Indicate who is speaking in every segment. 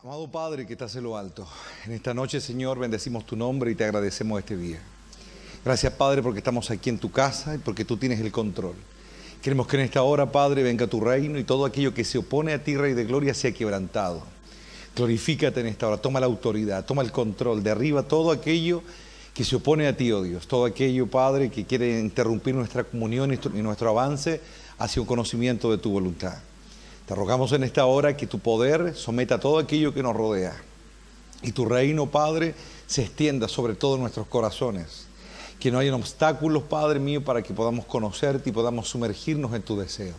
Speaker 1: Amado Padre que estás en lo alto, en esta noche, Señor, bendecimos tu nombre y te agradecemos este día. Gracias, Padre, porque estamos aquí en tu casa y porque tú tienes el control. Queremos que en esta hora, Padre, venga tu reino y todo aquello que se opone a ti, Rey de Gloria, sea quebrantado. Glorifícate en esta hora, toma la autoridad, toma el control, derriba todo aquello que se opone a ti, oh Dios. Todo aquello, Padre, que quiere interrumpir nuestra comunión y nuestro avance hacia un conocimiento de tu voluntad. Te rogamos en esta hora que tu poder someta todo aquello que nos rodea y tu reino, Padre, se extienda sobre todos nuestros corazones. Que no haya obstáculos, Padre mío, para que podamos conocerte y podamos sumergirnos en tu deseo.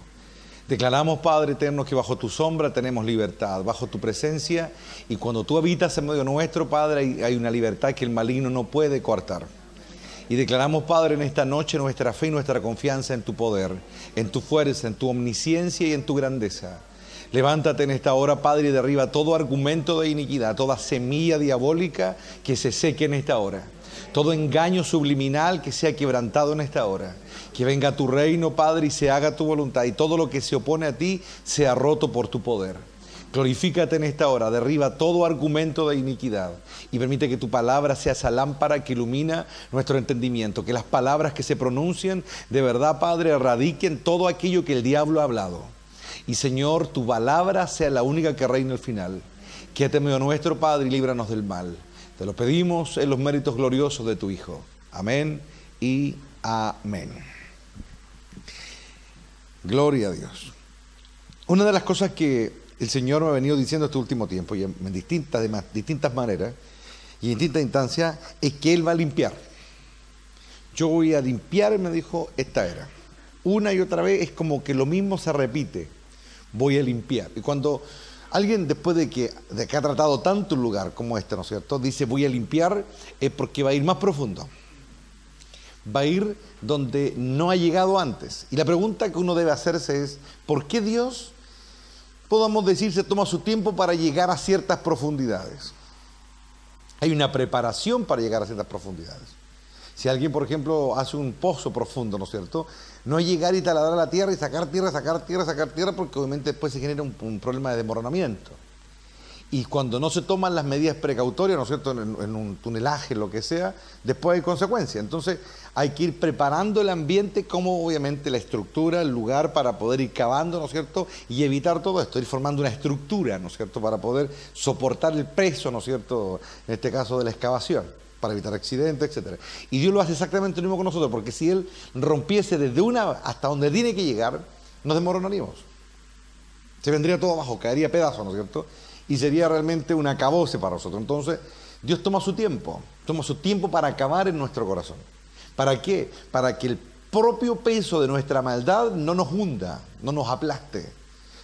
Speaker 1: Declaramos, Padre eterno, que bajo tu sombra tenemos libertad, bajo tu presencia, y cuando tú habitas en medio nuestro, Padre, hay una libertad que el maligno no puede coartar. Y declaramos, Padre, en esta noche nuestra fe y nuestra confianza en tu poder, en tu fuerza, en tu omnisciencia y en tu grandeza. Levántate en esta hora, Padre, y derriba todo argumento de iniquidad, toda semilla diabólica que se seque en esta hora. Todo engaño subliminal que sea quebrantado en esta hora. Que venga tu reino, Padre, y se haga tu voluntad, y todo lo que se opone a ti sea roto por tu poder. Glorifícate en esta hora, derriba todo argumento de iniquidad y permite que tu palabra sea esa lámpara que ilumina nuestro entendimiento, que las palabras que se pronuncien de verdad, Padre, erradiquen todo aquello que el diablo ha hablado. Y Señor, tu palabra sea la única que reine al final. Quédate en medio nuestro, Padre, y líbranos del mal. Te lo pedimos en los méritos gloriosos de tu Hijo. Amén y amén. Gloria a Dios. Una de las cosas que el Señor me ha venido diciendo este último tiempo, y en distintas maneras y en distintas instancias, es que Él va a limpiar. Yo voy a limpiar, me dijo, esta era. Una y otra vez es como que lo mismo se repite. Voy a limpiar. Y cuando alguien, después de que ha tratado tanto un lugar como este, ¿no es cierto?, dice voy a limpiar, es porque va a ir más profundo. Va a ir donde no ha llegado antes. Y la pregunta que uno debe hacerse es, ¿por qué Dios, podamos decir, se toma su tiempo para llegar a ciertas profundidades? Hay una preparación para llegar a ciertas profundidades. Si alguien, por ejemplo, hace un pozo profundo, ¿no es cierto?, no es llegar y taladrar la tierra y sacar tierra, porque obviamente después se genera un problema de desmoronamiento. Y cuando no se toman las medidas precautorias, ¿no es cierto?, en un tunelaje, lo que sea, después hay consecuencias. Entonces hay que ir preparando el ambiente, como obviamente la estructura, el lugar, para poder ir cavando, ¿no es cierto?, y evitar todo esto, ir formando una estructura, ¿no es cierto?, para poder soportar el peso, ¿no es cierto?, en este caso de la excavación, para evitar accidentes, etc. Y Dios lo hace exactamente lo mismo con nosotros, porque si Él rompiese desde una hasta donde tiene que llegar, nos desmoronaríamos. Se vendría todo abajo, caería pedazo, ¿no es cierto?, y sería realmente un acabose para nosotros. Entonces, Dios toma su tiempo para acabar en nuestro corazón. ¿Para qué? Para que el propio peso de nuestra maldad no nos hunda, no nos aplaste.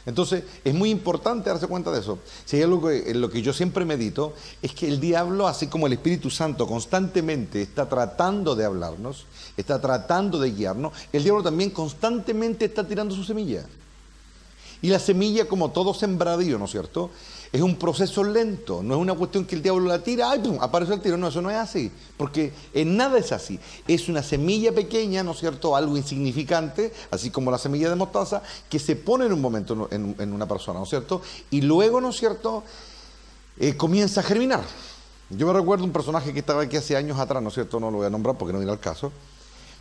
Speaker 1: Entonces, es muy importante darse cuenta de eso. Si hay algo en lo que yo siempre medito, es que el diablo, así como el Espíritu Santo constantemente está tratando de hablarnos, está tratando de guiarnos, el diablo también constantemente está tirando su semilla. Y la semilla, como todo sembradío, ¿no es cierto?, es un proceso lento, no es una cuestión que el diablo la tira, ¡ay, pum!, apareció el tiro. No, eso no es así, porque en nada es así. Es una semilla pequeña, ¿no es cierto?, algo insignificante, así como la semilla de mostaza, que se pone en un momento en una persona, ¿no es cierto?, y luego, ¿no es cierto?, comienza a germinar. Yo me recuerdo un personaje que estaba aquí hace años atrás, ¿no es cierto?, no lo voy a nombrar porque no viene al caso,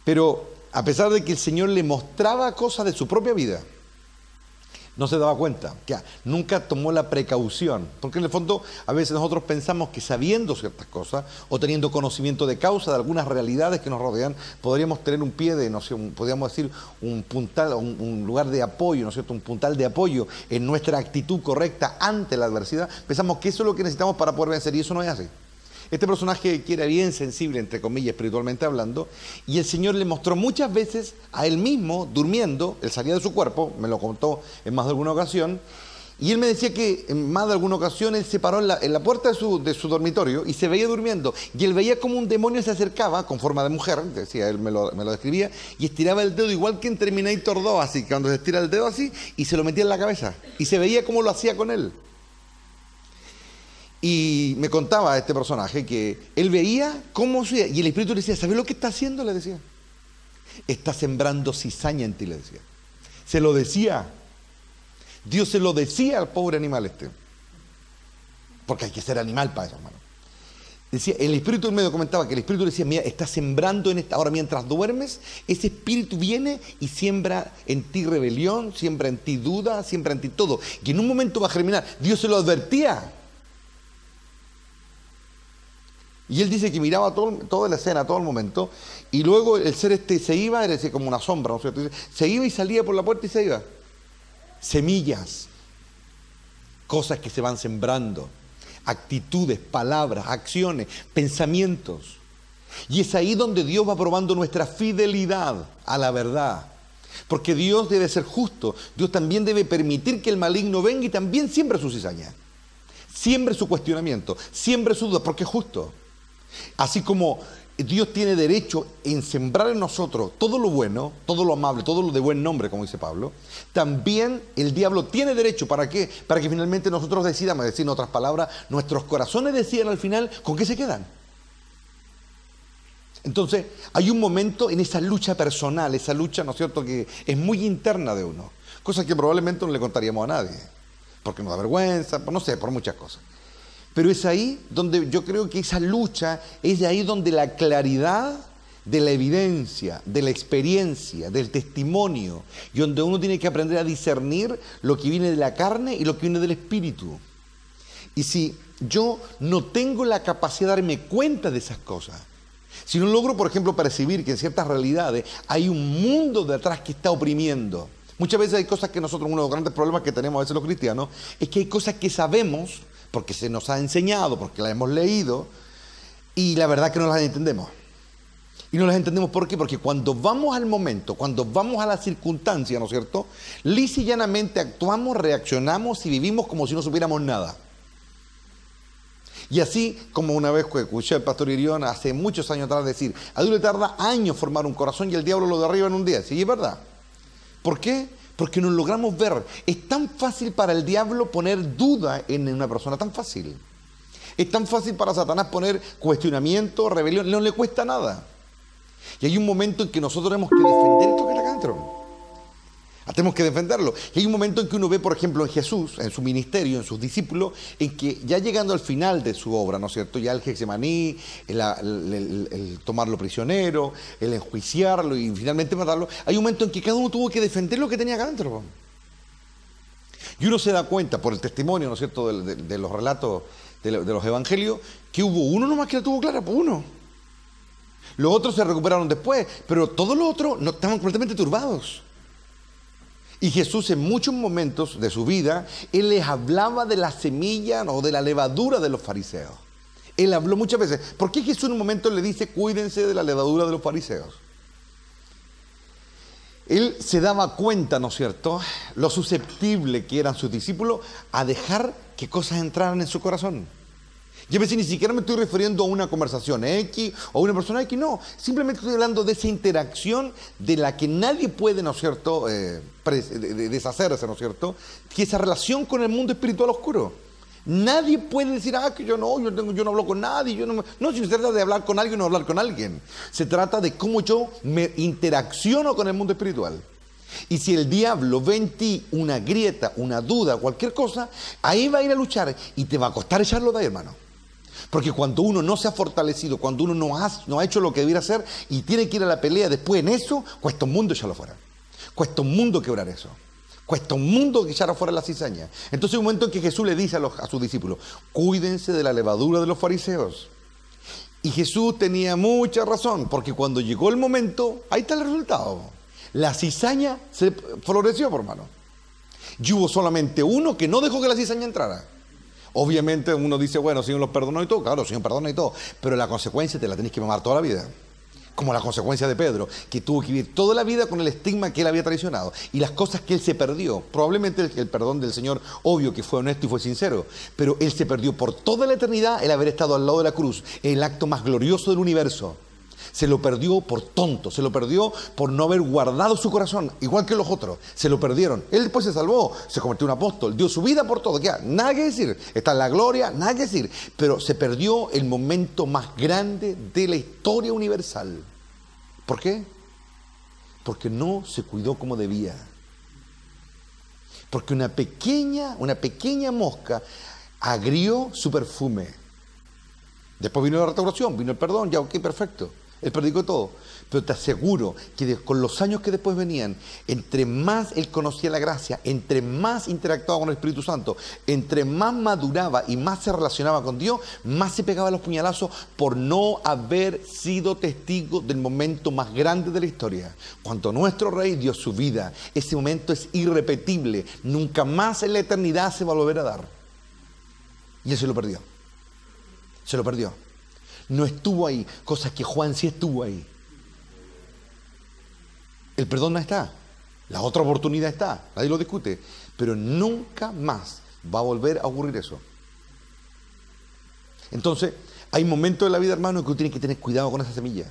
Speaker 1: pero a pesar de que el Señor le mostraba cosas de su propia vida, no se daba cuenta, que nunca tomó la precaución, porque en el fondo a veces nosotros pensamos que sabiendo ciertas cosas o teniendo conocimiento de causa de algunas realidades que nos rodean, podríamos tener un pie de, no sé, podríamos decir un puntal, un lugar de apoyo, ¿no es cierto?, un puntal de apoyo en nuestra actitud correcta ante la adversidad. Pensamos que eso es lo que necesitamos para poder vencer, y eso no es así. Este personaje que era bien sensible, entre comillas, espiritualmente hablando, y el Señor le mostró muchas veces a él mismo, durmiendo, él salía de su cuerpo, me lo contó en más de alguna ocasión, y él me decía que en más de alguna ocasión él se paró en la puerta de su dormitorio y se veía durmiendo, y él veía como un demonio se acercaba con forma de mujer, decía él, me lo describía, y estiraba el dedo igual que en Terminator 2, así, cuando se estira el dedo así, y se lo metía en la cabeza, y se veía cómo lo hacía con él. Y me contaba este personaje que él veía cómo hacía, y el Espíritu le decía, ¿sabes lo que está haciendo?, le decía. Está sembrando cizaña en ti, le decía. Se lo decía. Dios se lo decía al pobre animal este. porque hay que ser animal para eso, hermano. Decía, el espíritu, él me comentaba que el espíritu decía, mira, estás sembrando en esta hora mientras duermes, ese espíritu viene y siembra en ti rebelión, siembra en ti duda, siembra en ti todo, y en un momento va a germinar. Dios se lo advertía. Y él dice que miraba toda la escena, todo el momento, y luego el ser se iba, era decir, como una sombra, ¿no es cierto? Se iba y salía por la puerta y se iba. Semillas, cosas que se van sembrando, actitudes, palabras, acciones, pensamientos. Y es ahí donde Dios va probando nuestra fidelidad a la verdad. Porque Dios debe ser justo, Dios también debe permitir que el maligno venga y también siembre su cizaña, siembre su cuestionamiento, siembre su duda, porque es justo. Así como Dios tiene derecho en sembrar en nosotros todo lo bueno, todo lo amable, todo lo de buen nombre, como dice Pablo, también el diablo tiene derecho, ¿para qué? Para que finalmente nosotros decidamos, decir en otras palabras, nuestros corazones decidan al final con qué se quedan. Entonces, hay un momento en esa lucha personal, esa lucha, ¿no es cierto?, que es muy interna de uno, cosa que probablemente no le contaríamos a nadie, porque nos da vergüenza, no sé, por muchas cosas. Pero es ahí donde yo creo que esa lucha, es de ahí donde la claridad de la evidencia, de la experiencia, del testimonio, y donde uno tiene que aprender a discernir lo que viene de la carne y lo que viene del espíritu. Y si yo no tengo la capacidad de darme cuenta de esas cosas, si no logro, por ejemplo, percibir que en ciertas realidades hay un mundo detrás que está oprimiendo. Muchas veces hay cosas que nosotros, uno de los grandes problemas que tenemos a veces los cristianos, es que hay cosas que sabemos, porque se nos ha enseñado, porque las hemos leído, y la verdad que no las entendemos. Y no las entendemos ¿por qué? Porque cuando vamos al momento, cuando vamos a la circunstancia, ¿no es cierto?, lisa y llanamente actuamos, reaccionamos y vivimos como si no supiéramos nada. Y así como una vez que escuché al pastor Irión hace muchos años atrás decir, a Dios le tarda años formar un corazón y el diablo lo derriba en un día. Sí, es verdad. ¿Por qué? Porque no logramos ver. Es tan fácil para el diablo poner duda en una persona, tan fácil. Es tan fácil para Satanás poner cuestionamiento, rebelión, no le cuesta nada. Y hay un momento en que nosotros tenemos que defender esto que está acá adentro. Tenemos que defenderlo. Y hay un momento en que uno ve, por ejemplo, en Jesús, en su ministerio, en sus discípulos, en que ya llegando al final de su obra, ¿no es cierto?, ya el Getsemaní, el tomarlo prisionero, el enjuiciarlo y finalmente matarlo, hay un momento en que cada uno tuvo que defender lo que tenía acá adentro. Y uno se da cuenta, por el testimonio, ¿no es cierto?, de los relatos de los evangelios, que hubo uno nomás que la tuvo clara, pues uno. Los otros se recuperaron después, pero todos los otros no, estaban completamente turbados. Y Jesús en muchos momentos de su vida, Él les hablaba de la semilla o de la levadura de los fariseos. Él habló muchas veces. ¿Por qué Jesús en un momento le dice, cuídense de la levadura de los fariseos? Él se daba cuenta, ¿no es cierto?, lo susceptible que eran sus discípulos a dejar que cosas entraran en su corazón. Y a veces ni siquiera me estoy refiriendo a una conversación X o a una persona X, no. Simplemente estoy hablando de esa interacción de la que nadie puede, ¿no es cierto?, deshacerse, ¿no es cierto?, que esa relación con el mundo espiritual oscuro. Nadie puede decir, que yo no hablo con nadie. No, si se trata de hablar con alguien o no hablar con alguien. Se trata de cómo yo me interacciono con el mundo espiritual. Y si el diablo ve en ti una grieta, una duda, cualquier cosa, ahí va a ir a luchar y te va a costar echarlo de ahí, hermano. Porque cuando uno no se ha fortalecido, cuando uno no ha hecho lo que debiera hacer y tiene que ir a la pelea después en eso, cuesta un mundo echarlo fuera. Cuesta un mundo quebrar eso. Cuesta un mundo echar afuera la cizaña. Entonces hay un momento en que Jesús le dice a sus discípulos, cuídense de la levadura de los fariseos. Y Jesús tenía mucha razón, porque cuando llegó el momento, ahí está el resultado. La cizaña se floreció, por hermano. Y hubo solamente uno que no dejó que la cizaña entrara. Obviamente uno dice, bueno, Señor los perdonó y todo, claro, Señor perdona y todo, pero la consecuencia te la tenés que mamar toda la vida. Como la consecuencia de Pedro, que tuvo que vivir toda la vida con el estigma que él había traicionado y las cosas que él se perdió. Probablemente el perdón del Señor, obvio que fue honesto y fue sincero, pero él se perdió por toda la eternidad el haber estado al lado de la cruz, el acto más glorioso del universo. Se lo perdió por tonto, se lo perdió por no haber guardado su corazón, igual que los otros, se lo perdieron. Él después se salvó, se convirtió en un apóstol, dio su vida por todo, ¿qué? Nada que decir, está en la gloria, nada que decir, pero se perdió el momento más grande de la historia universal. ¿Por qué? Porque no se cuidó como debía. Porque una pequeña mosca agrió su perfume. Después vino la restauración, vino el perdón, ya ok, perfecto. Él predicó todo. Pero te aseguro que con los años que después venían, entre más él conocía la gracia, entre más interactuaba con el Espíritu Santo, entre más maduraba y más se relacionaba con Dios, más se pegaba los puñalazos por no haber sido testigo del momento más grande de la historia. Cuando nuestro Rey dio su vida, ese momento es irrepetible. Nunca más en la eternidad se va a volver a dar. Y él se lo perdió. Se lo perdió. No estuvo ahí, cosas que Juan sí estuvo ahí. El perdón no está, la otra oportunidad está, nadie lo discute, pero nunca más va a volver a ocurrir eso. Entonces, hay momentos de la vida, hermano, que uno tiene que tener cuidado con esa semilla.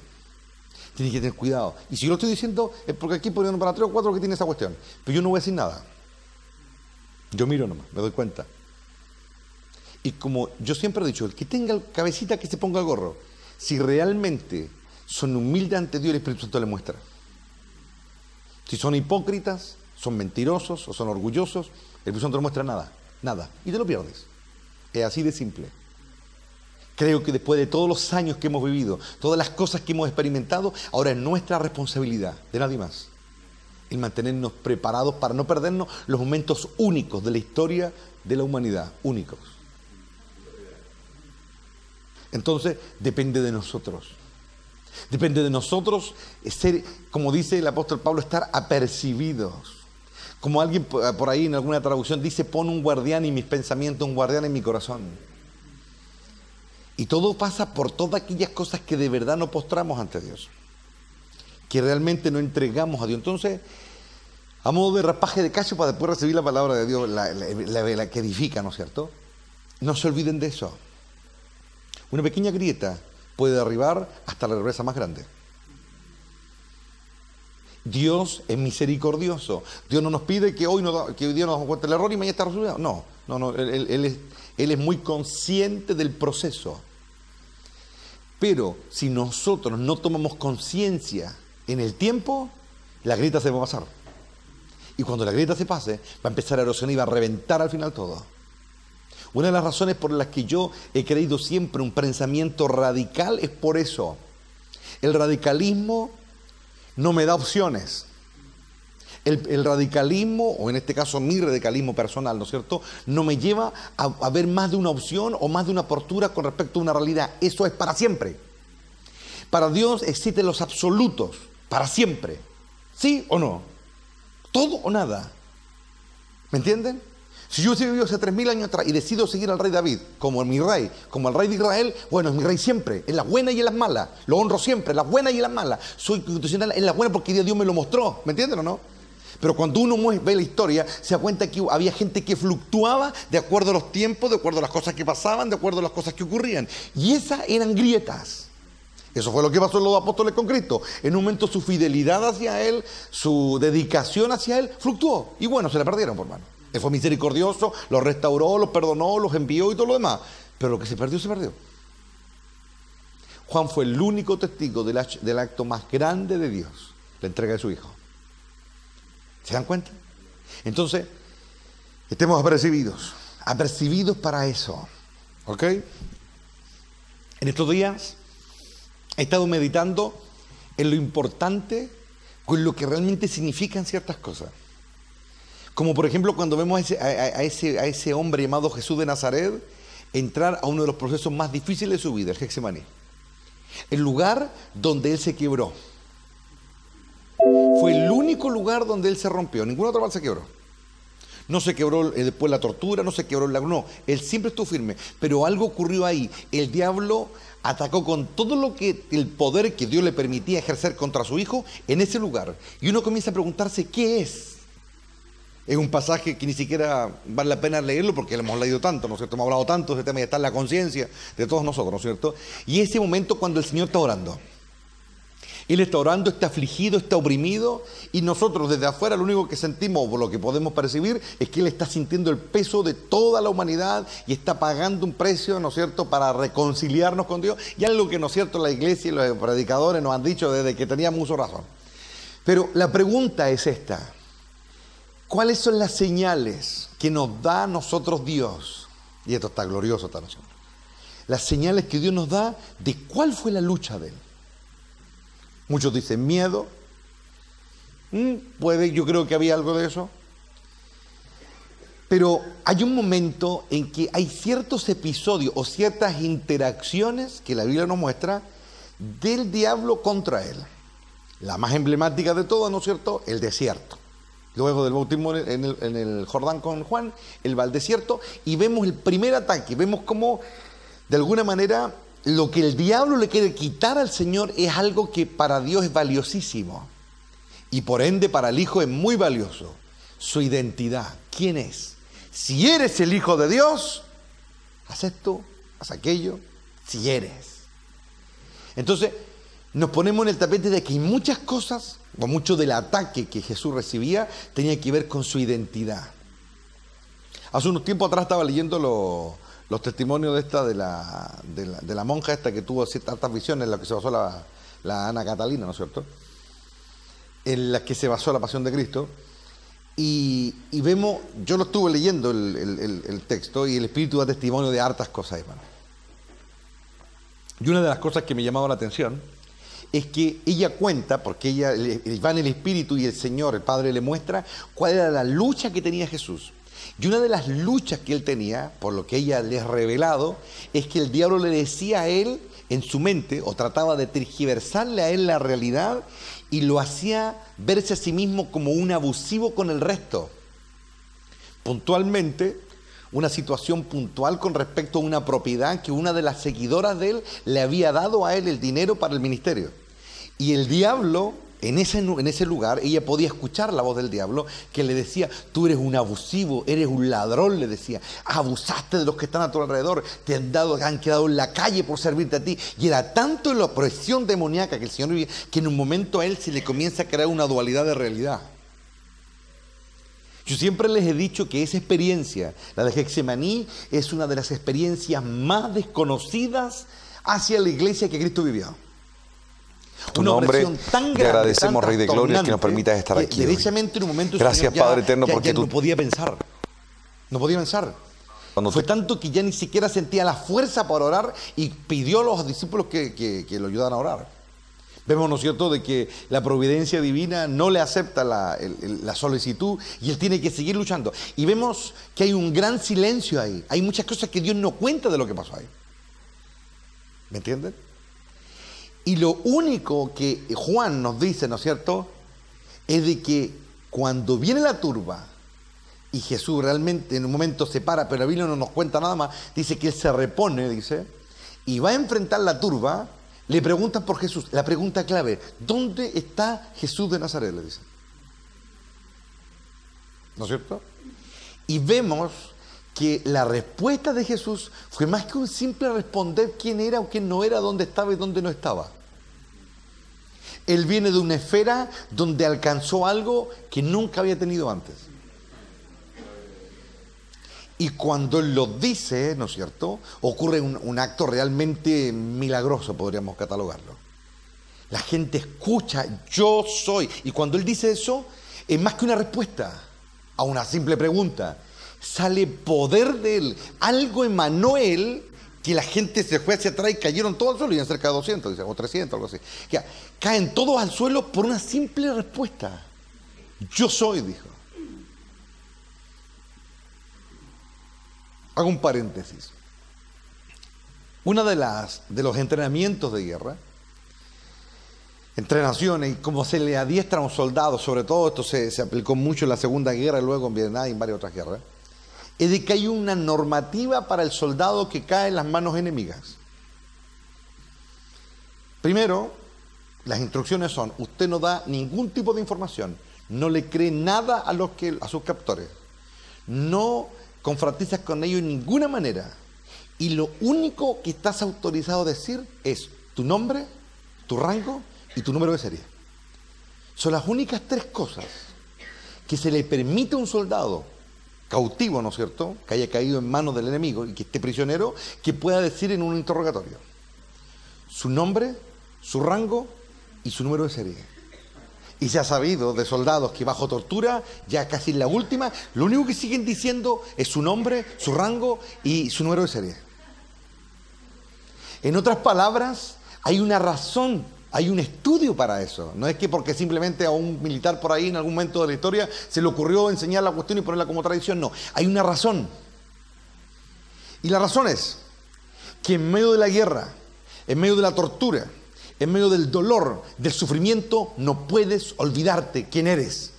Speaker 1: Tiene que tener cuidado. Y si yo lo estoy diciendo, es porque aquí ponen para 3 o 4 que tiene esa cuestión. Pero yo no voy a decir nada. Yo miro nomás, me doy cuenta. Y como yo siempre he dicho, el que tenga cabecita que se ponga el gorro, si realmente son humildes ante Dios, el Espíritu Santo le muestra. Si son hipócritas, son mentirosos o son orgullosos, el Espíritu Santo no muestra nada, nada, y te lo pierdes. Es así de simple. Creo que después de todos los años que hemos vivido, todas las cosas que hemos experimentado, ahora es nuestra responsabilidad, de nadie más, el mantenernos preparados para no perdernos los momentos únicos de la historia de la humanidad, únicos. Entonces, depende de nosotros. Depende de nosotros ser, como dice el apóstol Pablo, estar apercibidos. Como alguien por ahí en alguna traducción dice, pon un guardián en mis pensamientos, un guardián en mi corazón. Y todo pasa por todas aquellas cosas que de verdad no postramos ante Dios, que realmente no entregamos a Dios. Entonces, a modo de raspaje de cacho para después recibir la palabra de Dios, la que edifica, ¿no es cierto? No se olviden de eso. Una pequeña grieta puede derribar hasta la represa más grande. Dios es misericordioso. Dios no nos pide que hoy día nos cuente el error y mañana está resuelto. No, Él es muy consciente del proceso. Pero si nosotros no tomamos conciencia en el tiempo, la grieta se va a pasar. Y cuando la grieta se pase, va a empezar a erosionar y va a reventar al final todo. Una de las razones por las que yo he creído siempre un pensamiento radical es por eso. El radicalismo no me da opciones. El radicalismo, o en este caso mi radicalismo personal, ¿no es cierto?, no me lleva a ver más de una opción o más de una postura con respecto a una realidad. Eso es para siempre. Para Dios existen los absolutos, para siempre. ¿Sí o no? Todo o nada. ¿Me entienden? Si yo he vivido hace 3000 años atrás y decido seguir al rey David como mi rey, como el rey de Israel, bueno, es mi rey siempre, en las buenas y en las malas. Lo honro siempre, en las buenas y en las malas. Soy constitucional en las buenas porque Dios me lo mostró. ¿Me entienden o no? Pero cuando uno ve la historia, se da cuenta que había gente que fluctuaba de acuerdo a los tiempos, de acuerdo a las cosas que pasaban, de acuerdo a las cosas que ocurrían. Y esas eran grietas. Eso fue lo que pasó en los apóstoles con Cristo. En un momento su fidelidad hacia Él, su dedicación hacia Él, fluctuó. Y bueno, se la perdieron, por mano. Él fue misericordioso, los restauró, los perdonó, los envió y todo lo demás. Pero lo que se perdió, se perdió. Juan fue el único testigo del acto más grande de Dios, la entrega de su Hijo. ¿Se dan cuenta? Entonces, estemos apercibidos para eso. ¿Ok? En estos días he estado meditando en lo importante, con lo que realmente significan ciertas cosas. Como por ejemplo cuando vemos a ese hombre llamado Jesús de Nazaret entrar a uno de los procesos más difíciles de su vida, el Getsemaní. El lugar donde él se quebró. Fue el único lugar donde él se rompió. Ninguna otra parte se quebró. No se quebró después la tortura, no se quebró no. Él siempre estuvo firme. Pero algo ocurrió ahí. El diablo atacó con todo lo que el poder que Dios le permitía ejercer contra su hijo en ese lugar. Y uno comienza a preguntarse, ¿qué es? Es un pasaje que ni siquiera vale la pena leerlo porque lo hemos leído tanto, ¿no es cierto? Hemos hablado tanto de este tema y está en la conciencia de todos nosotros, ¿no es cierto? Y ese momento cuando el Señor está orando. Él está orando, está afligido, está oprimido y nosotros desde afuera lo único que sentimos o lo que podemos percibir es que Él está sintiendo el peso de toda la humanidad y está pagando un precio, ¿no es cierto?, para reconciliarnos con Dios. Y algo que, ¿no es cierto?, la iglesia y los predicadores nos han dicho desde que teníamos uso razón. Pero la pregunta es esta. ¿Cuáles son las señales que nos da a nosotros Dios Y esto está glorioso esta noche. Las señales que Dios nos da de cuál fue la lucha de él. Muchos dicen miedo. Puede, yo creo que había algo de eso. Pero hay un momento en que hay ciertos episodios o ciertas interacciones que la Biblia nos muestra del diablo contra él. La más emblemática de todas, ¿no es cierto?, el desierto. Luego del bautismo en el Jordán con Juan, él va al desierto y vemos el primer ataque. Vemos cómo, de alguna manera, lo que el diablo le quiere quitar al Señor es algo que para Dios es valiosísimo. Y por ende para el Hijo es muy valioso. Su identidad. ¿Quién es? Si eres el Hijo de Dios, haz esto, haz aquello, si eres. Entonces, nos ponemos en el tapete de que hay muchas cosas, o mucho del ataque que Jesús recibía, tenía que ver con su identidad. Hace unos tiempos atrás estaba leyendo los testimonios de la monja esta que tuvo ciertas visiones en las que se basó la Ana Catalina, ¿no es cierto?, en las que se basó la pasión de Cristo. Y vemos, yo lo estuve leyendo el texto, y el Espíritu da testimonio de hartas cosas, hermano. Y una de las cosas que me llamaba la atención es que ella cuenta, porque ella va en el Espíritu y el Señor, el Padre, le muestra cuál era la lucha que tenía Jesús. Y una de las luchas que él tenía, por lo que ella le ha revelado, es que el diablo le decía a él en su mente, o trataba de tergiversarle a él la realidad, y lo hacía verse a sí mismo como un abusivo con el resto. Puntualmente, una situación puntual con respecto a una propiedad que una de las seguidoras de él le había dado a él el dinero para el ministerio. Y el diablo, en ese lugar, ella podía escuchar la voz del diablo que le decía: tú eres un abusivo, eres un ladrón, le decía, abusaste de los que están a tu alrededor, te han quedado en la calle por servirte a ti. Y era tanto la opresión demoníaca que el Señor vivía, que en un momento a él se le comienza a crear una dualidad de realidad. Yo siempre les he dicho que esa experiencia, la de Getsemaní, es una de las experiencias más desconocidas hacia la iglesia que Cristo vivió.
Speaker 2: Tu nombre, te agradecemos, Rey de Gloria, que nos permitas estar aquí.
Speaker 1: Derechamente en un momento
Speaker 2: gracias,
Speaker 1: Señor,
Speaker 2: Padre Eterno, porque
Speaker 1: tú no podía pensar. No podía pensar. Fue tanto que ya ni siquiera sentía la fuerza para orar, y pidió a los discípulos que lo ayudaran a orar. Vemos, ¿no es cierto?, de que la providencia divina no le acepta la solicitud, y él tiene que seguir luchando. Y vemos que hay un gran silencio ahí. Hay muchas cosas que Dios no cuenta de lo que pasó ahí. ¿Me entienden? Y lo único que Juan nos dice, ¿no es cierto?, es de que cuando viene la turba y Jesús realmente en un momento se para, pero la Biblia no nos cuenta nada más, dice que él se repone, dice, y va a enfrentar la turba. Le preguntan por Jesús. La pregunta clave: ¿dónde está Jesús de Nazaret?, le dicen. ¿No es cierto? Y vemos que la respuesta de Jesús fue más que un simple responder quién era o quién no era, dónde estaba y dónde no estaba. Él viene de una esfera donde alcanzó algo que nunca había tenido antes. Y cuando él lo dice, ¿no es cierto?, ocurre un acto realmente milagroso, podríamos catalogarlo. La gente escucha: yo soy. Y cuando él dice eso, es más que una respuesta a una simple pregunta. Sale poder de él. Algo emanó él, que la gente se fue hacia atrás y cayeron todos al suelo. Y eran cerca de 200, o 300, algo así. Caen todos al suelo por una simple respuesta. Yo soy, dijo. Hago un paréntesis. Una de los entrenamientos de guerra, entrenaciones, y como se le adiestra a un soldado, sobre todo esto se aplicó mucho en la Segunda Guerra y luego en Vietnam y en varias otras guerras, es de que hay una normativa para el soldado que cae en las manos enemigas. Primero, las instrucciones son: usted no da ningún tipo de información, no le cree nada a sus captores, no confratizas con ellos en ninguna manera, y lo único que estás autorizado a decir es tu nombre, tu rango y tu número de serie. Son las únicas 3 cosas que se le permite a un soldado cautivo, ¿no es cierto?, que haya caído en manos del enemigo y que esté prisionero, que pueda decir en un interrogatorio: su nombre, su rango y su número de serie. Y se ha sabido de soldados que bajo tortura, ya casi en la última, lo único que siguen diciendo es su nombre, su rango y su número de serie. En otras palabras, hay una razón, hay un estudio para eso. No es que porque simplemente a un militar por ahí en algún momento de la historia se le ocurrió enseñar la cuestión y ponerla como tradición. No, hay una razón. Y la razón es que en medio de la guerra, en medio de la tortura, en medio del dolor, del sufrimiento, no puedes olvidarte quién eres.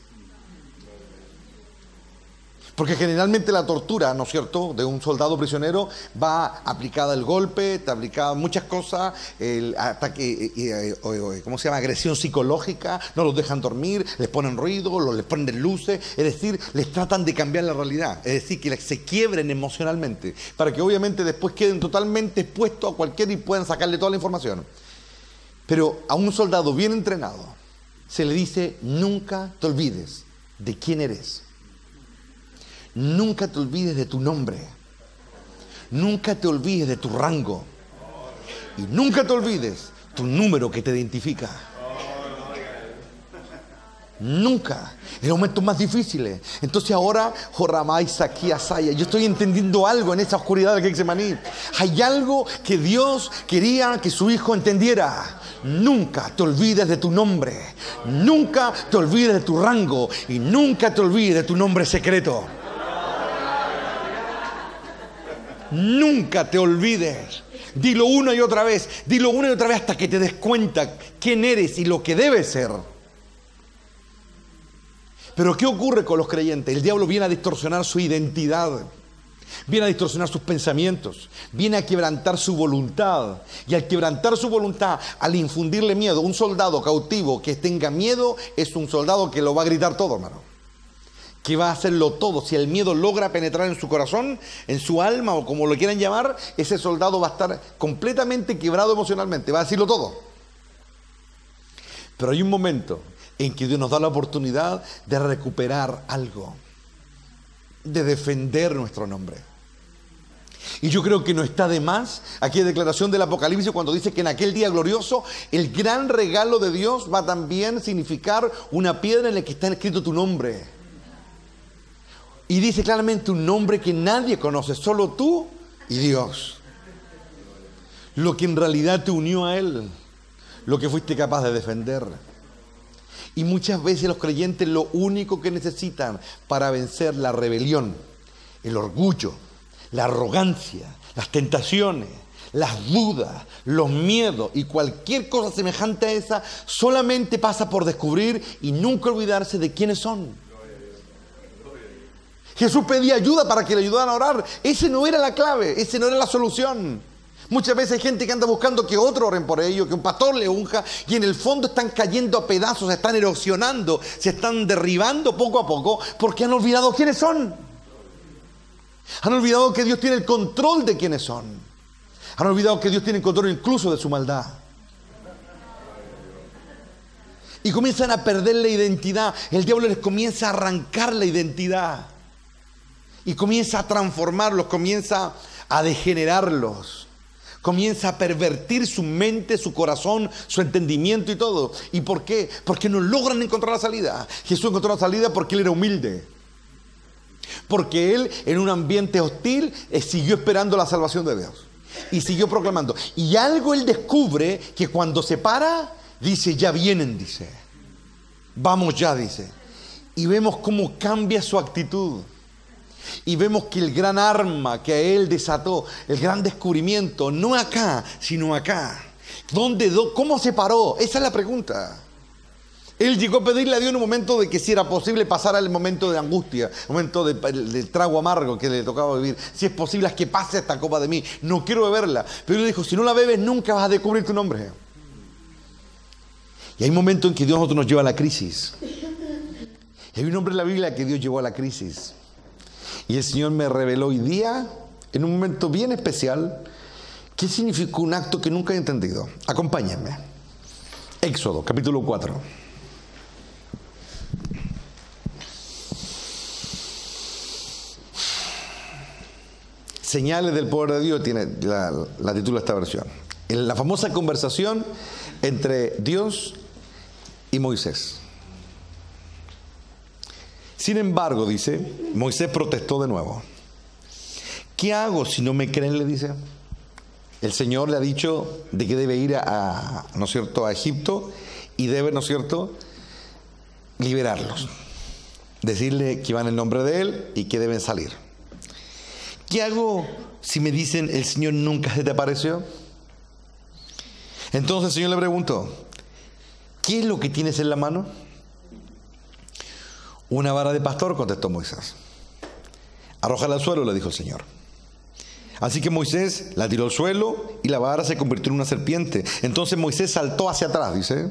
Speaker 1: Porque generalmente la tortura, ¿no es cierto?, de un soldado prisionero va aplicada el golpe, está aplicada muchas cosas, el ataque, ¿cómo se llama?, agresión psicológica, no los dejan dormir, les ponen ruido, les ponen luces, es decir, les tratan de cambiar la realidad, es decir, que se quiebren emocionalmente, para que obviamente después queden totalmente expuestos a cualquiera y puedan sacarle toda la información. Pero a un soldado bien entrenado se le dice: nunca te olvides de quién eres. Nunca te olvides de tu nombre. Nunca te olvides de tu rango. Y nunca te olvides tu número que te identifica. Nunca. En los momentos más difíciles. Entonces ahora, Joramay, Saquía, Saya, yo estoy entendiendo algo en esa oscuridad del Getsemaní. Hay algo que Dios quería que su hijo entendiera. Nunca te olvides de tu nombre. Nunca te olvides de tu rango. Y nunca te olvides de tu nombre secreto. Nunca te olvides. Dilo una y otra vez. Dilo una y otra vez hasta que te des cuenta quién eres y lo que debes ser. Pero ¿qué ocurre con los creyentes? El diablo viene a distorsionar su identidad. Viene a distorsionar sus pensamientos. Viene a quebrantar su voluntad. Y al quebrantar su voluntad, al infundirle miedo, un soldado cautivo que tenga miedo es un soldado que lo va a gritar todo, hermano. Que va a hacerlo todo. Si el miedo logra penetrar en su corazón, en su alma o como lo quieran llamar, ese soldado va a estar completamente quebrado emocionalmente. Va a decirlo todo. Pero hay un momento en que Dios nos da la oportunidad de recuperar algo, de defender nuestro nombre. Y yo creo que no está de más aquí en declaración del Apocalipsis cuando dice que en aquel día glorioso el gran regalo de Dios va también a significar una piedra en la que está escrito tu nombre. Y dice claramente un nombre que nadie conoce, solo tú y Dios. Lo que en realidad te unió a Él, lo que fuiste capaz de defender. Y muchas veces los creyentes lo único que necesitan para vencer la rebelión, el orgullo, la arrogancia, las tentaciones, las dudas, los miedos y cualquier cosa semejante a esa, solamente pasa por descubrir y nunca olvidarse de quiénes son. Jesús pedía ayuda para que le ayudaran a orar. Ese no era la clave, ese no era la solución. Muchas veces hay gente que anda buscando que otro oren por ellos, que un pastor le unja, y en el fondo están cayendo a pedazos, se están erosionando, se están derribando poco a poco, porque han olvidado quiénes son. Han olvidado que Dios tiene el control de quiénes son. Han olvidado que Dios tiene el control incluso de su maldad. Y comienzan a perder la identidad. El diablo les comienza a arrancar la identidad. Y comienza a transformarlos, comienza a degenerarlos. Comienza a pervertir su mente, su corazón, su entendimiento y todo. ¿Y por qué? Porque no logran encontrar la salida. Jesús encontró la salida porque Él era humilde. Porque Él, en un ambiente hostil, siguió esperando la salvación de Dios. Y siguió proclamando. Y algo Él descubre que cuando se para, dice, ya vienen, dice. Vamos ya, dice. Y vemos cómo cambia su actitud. Y vemos que el gran arma que a Él desató, el gran descubrimiento, no acá, sino acá. ¿Cómo se paró? Esa es la pregunta. Él llegó a pedirle a Dios en un momento de que si era posible pasar al momento de angustia, el momento del trago amargo que le tocaba vivir. Si es posible, es que pase esta copa de mí. No quiero beberla. Pero Él dijo, si no la bebes, nunca vas a descubrir tu nombre. Y hay momentos en que Dios nos lleva a la crisis. Y hay un hombre en la Biblia que Dios llevó a la crisis. Y el Señor me reveló hoy día, en un momento bien especial, qué significó un acto que nunca he entendido. Acompáñenme. Éxodo, capítulo 4. Señales del poder de Dios tiene la titula esta versión. En la famosa conversación entre Dios y Moisés. Sin embargo, dice, Moisés protestó de nuevo. ¿Qué hago si no me creen?, le dice. El Señor le ha dicho de que debe ir ¿no es cierto?, a Egipto y debe, ¿no es cierto?, liberarlos. Decirle que van en nombre de Él y que deben salir. ¿Qué hago si me dicen el Señor nunca se te apareció? Entonces el Señor le preguntó, ¿qué es lo que tienes en la mano? Una vara de pastor, contestó Moisés. Arrójala al suelo, le dijo el Señor. Así que Moisés la tiró al suelo y la vara se convirtió en una serpiente. Entonces Moisés saltó hacia atrás, dice.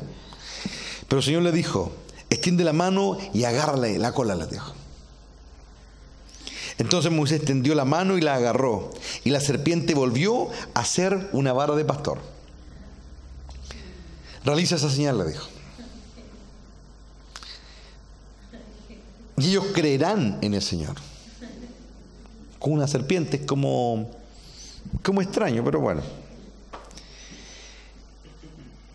Speaker 1: Pero el Señor le dijo, extiende la mano y agárrale la cola, le dijo. Entonces Moisés tendió la mano y la agarró. Y la serpiente volvió a ser una vara de pastor. Realiza esa señal, le dijo. Y ellos creerán en el Señor. Con una serpiente es como extraño, pero bueno.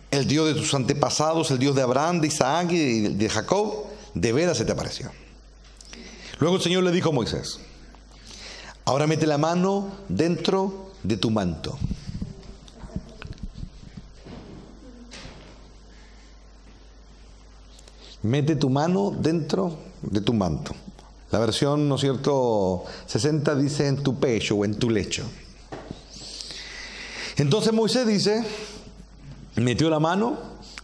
Speaker 1: El Dios de tus antepasados, el Dios de Abraham, de Isaac y de Jacob, de veras se te apareció. Luego el Señor le dijo a Moisés, ahora mete la mano dentro de tu manto. Mete tu mano dentro de tu manto. La versión, ¿no es cierto?, 60 dice en tu pecho o en tu lecho. Entonces Moisés dice, metió la mano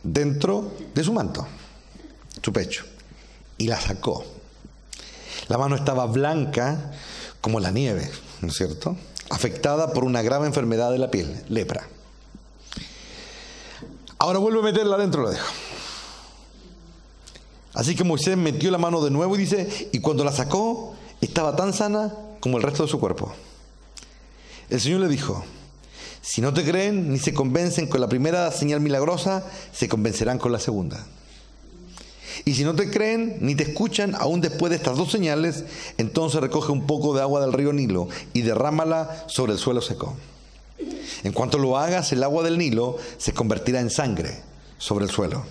Speaker 1: dentro de su manto, su pecho, y la sacó. La mano estaba blanca como la nieve, ¿no es cierto?, afectada por una grave enfermedad de la piel, lepra. Ahora vuelve a meterla adentro, lo dejo. Así que Moisés metió la mano de nuevo y dice, y cuando la sacó, estaba tan sana como el resto de su cuerpo. El Señor le dijo, si no te creen ni se convencen con la primera señal milagrosa, se convencerán con la segunda. Y si no te creen ni te escuchan, aún después de estas dos señales, entonces recoge un poco de agua del río Nilo y derrámala sobre el suelo seco. En cuanto lo hagas, el agua del Nilo se convertirá en sangre sobre el suelo.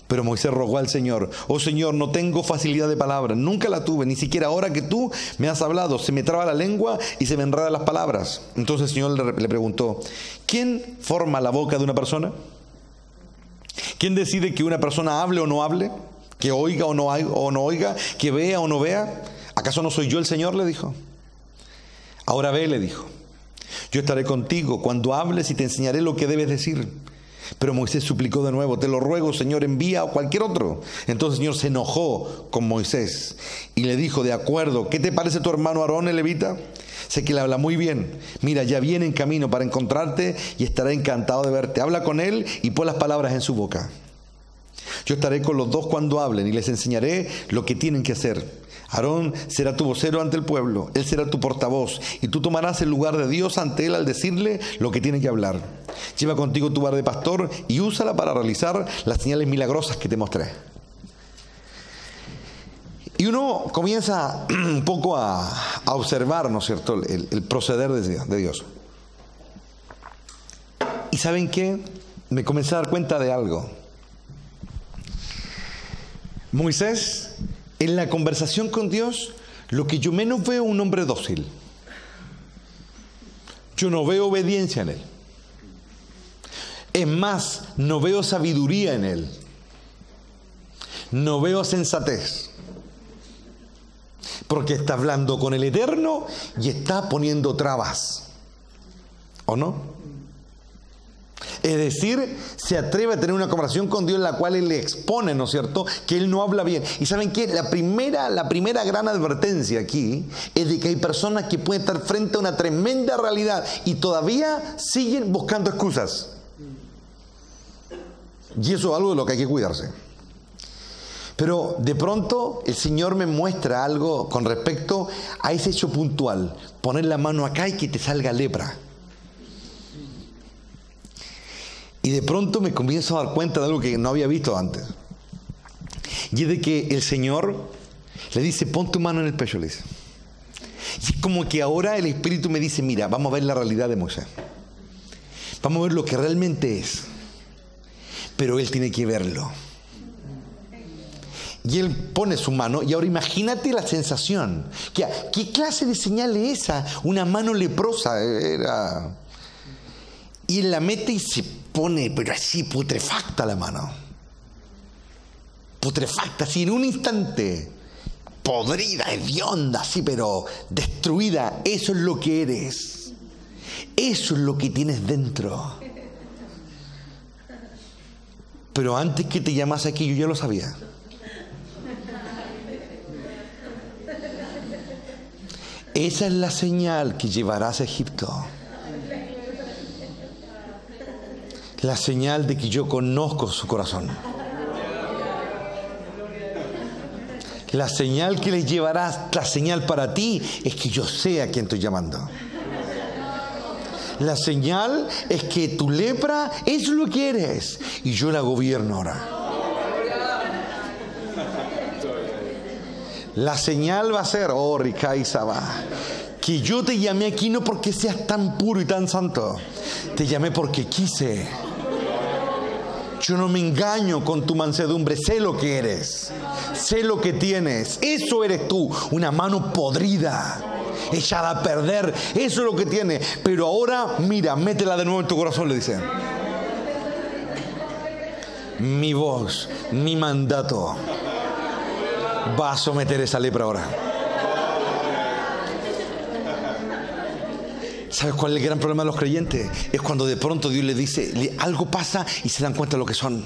Speaker 1: Pero Moisés rogó al Señor, oh Señor, no tengo facilidad de palabra, nunca la tuve, ni siquiera ahora que tú me has hablado, se me traba la lengua y se me enredan las palabras. Entonces el Señor le preguntó, ¿quién forma la boca de una persona? ¿Quién decide que una persona hable o no hable? ¿Que oiga o no oiga? ¿Que vea o no vea? ¿Acaso no soy yo el Señor?, le dijo. Ahora ve, le dijo, yo estaré contigo cuando hables y te enseñaré lo que debes decir. Pero Moisés suplicó de nuevo, te lo ruego, Señor, envía a cualquier otro. Entonces el Señor se enojó con Moisés y le dijo, de acuerdo, ¿qué te parece tu hermano Aarón el levita? Sé que le habla muy bien. Mira, ya viene en camino para encontrarte y estará encantado de verte. Habla con él y pon las palabras en su boca. Yo estaré con los dos cuando hablen y les enseñaré lo que tienen que hacer. Aarón será tu vocero ante el pueblo, él será tu portavoz, y tú tomarás el lugar de Dios ante él al decirle lo que tiene que hablar. Lleva contigo tu vara de pastor y úsala para realizar las señales milagrosas que te mostré. Y uno comienza un poco a observar, ¿no es cierto?, el proceder de Dios. ¿Y saben qué? Me comencé a dar cuenta de algo. Moisés, en la conversación con Dios, lo que yo menos veo es un hombre dócil. Yo no veo obediencia en él. Es más, no veo sabiduría en él. No veo sensatez. Porque está hablando con el Eterno y está poniendo trabas. ¿O no? Es decir, se atreve a tener una conversación con Dios en la cual Él le expone, ¿no es cierto?, que Él no habla bien. ¿Y saben qué? La primera gran advertencia aquí es de que hay personas que pueden estar frente a una tremenda realidad y todavía siguen buscando excusas. Y eso es algo de lo que hay que cuidarse. Pero de pronto el Señor me muestra algo con respecto a ese hecho puntual. Poner la mano acá y que te salga lepra. Y de pronto me comienzo a dar cuenta de algo que no había visto antes. Y es de que el Señor le dice, pon tu mano en el pecho, le dice. Y es como que ahora el Espíritu me dice, mira, vamos a ver la realidad de Moisés. Vamos a ver lo que realmente es. Pero él tiene que verlo. Y él pone su mano, y ahora imagínate la sensación. ¿Qué clase de señal es esa? Una mano leprosa era. Y él la mete y se pone, pero así, putrefacta la mano. Putrefacta, así en un instante. Podrida, hedionda, así, pero destruida. Eso es lo que eres. Eso es lo que tienes dentro. Pero antes que te llamase aquí, yo ya lo sabía. Esa es la señal que llevarás a Egipto. La señal de que yo conozco su corazón. La señal que les llevarás, la señal para ti, es que yo sé a quién estoy llamando. La señal es que tu lepra es lo que eres y yo la gobierno ahora. La señal va a ser, oh Ricay Sabá, que yo te llamé aquí no porque seas tan puro y tan santo. Te llamé porque quise. Yo no me engaño con tu mansedumbre. Sé lo que eres. Sé lo que tienes. Eso eres tú. Una mano podrida, echada a perder. Eso es lo que tiene. Pero ahora, mira, métela de nuevo en tu corazón, le dice. Mi voz, mi mandato va a someter esa lepra ahora. ¿Sabes cuál es el gran problema de los creyentes? Es cuando de pronto Dios les dice, algo pasa y se dan cuenta de lo que son.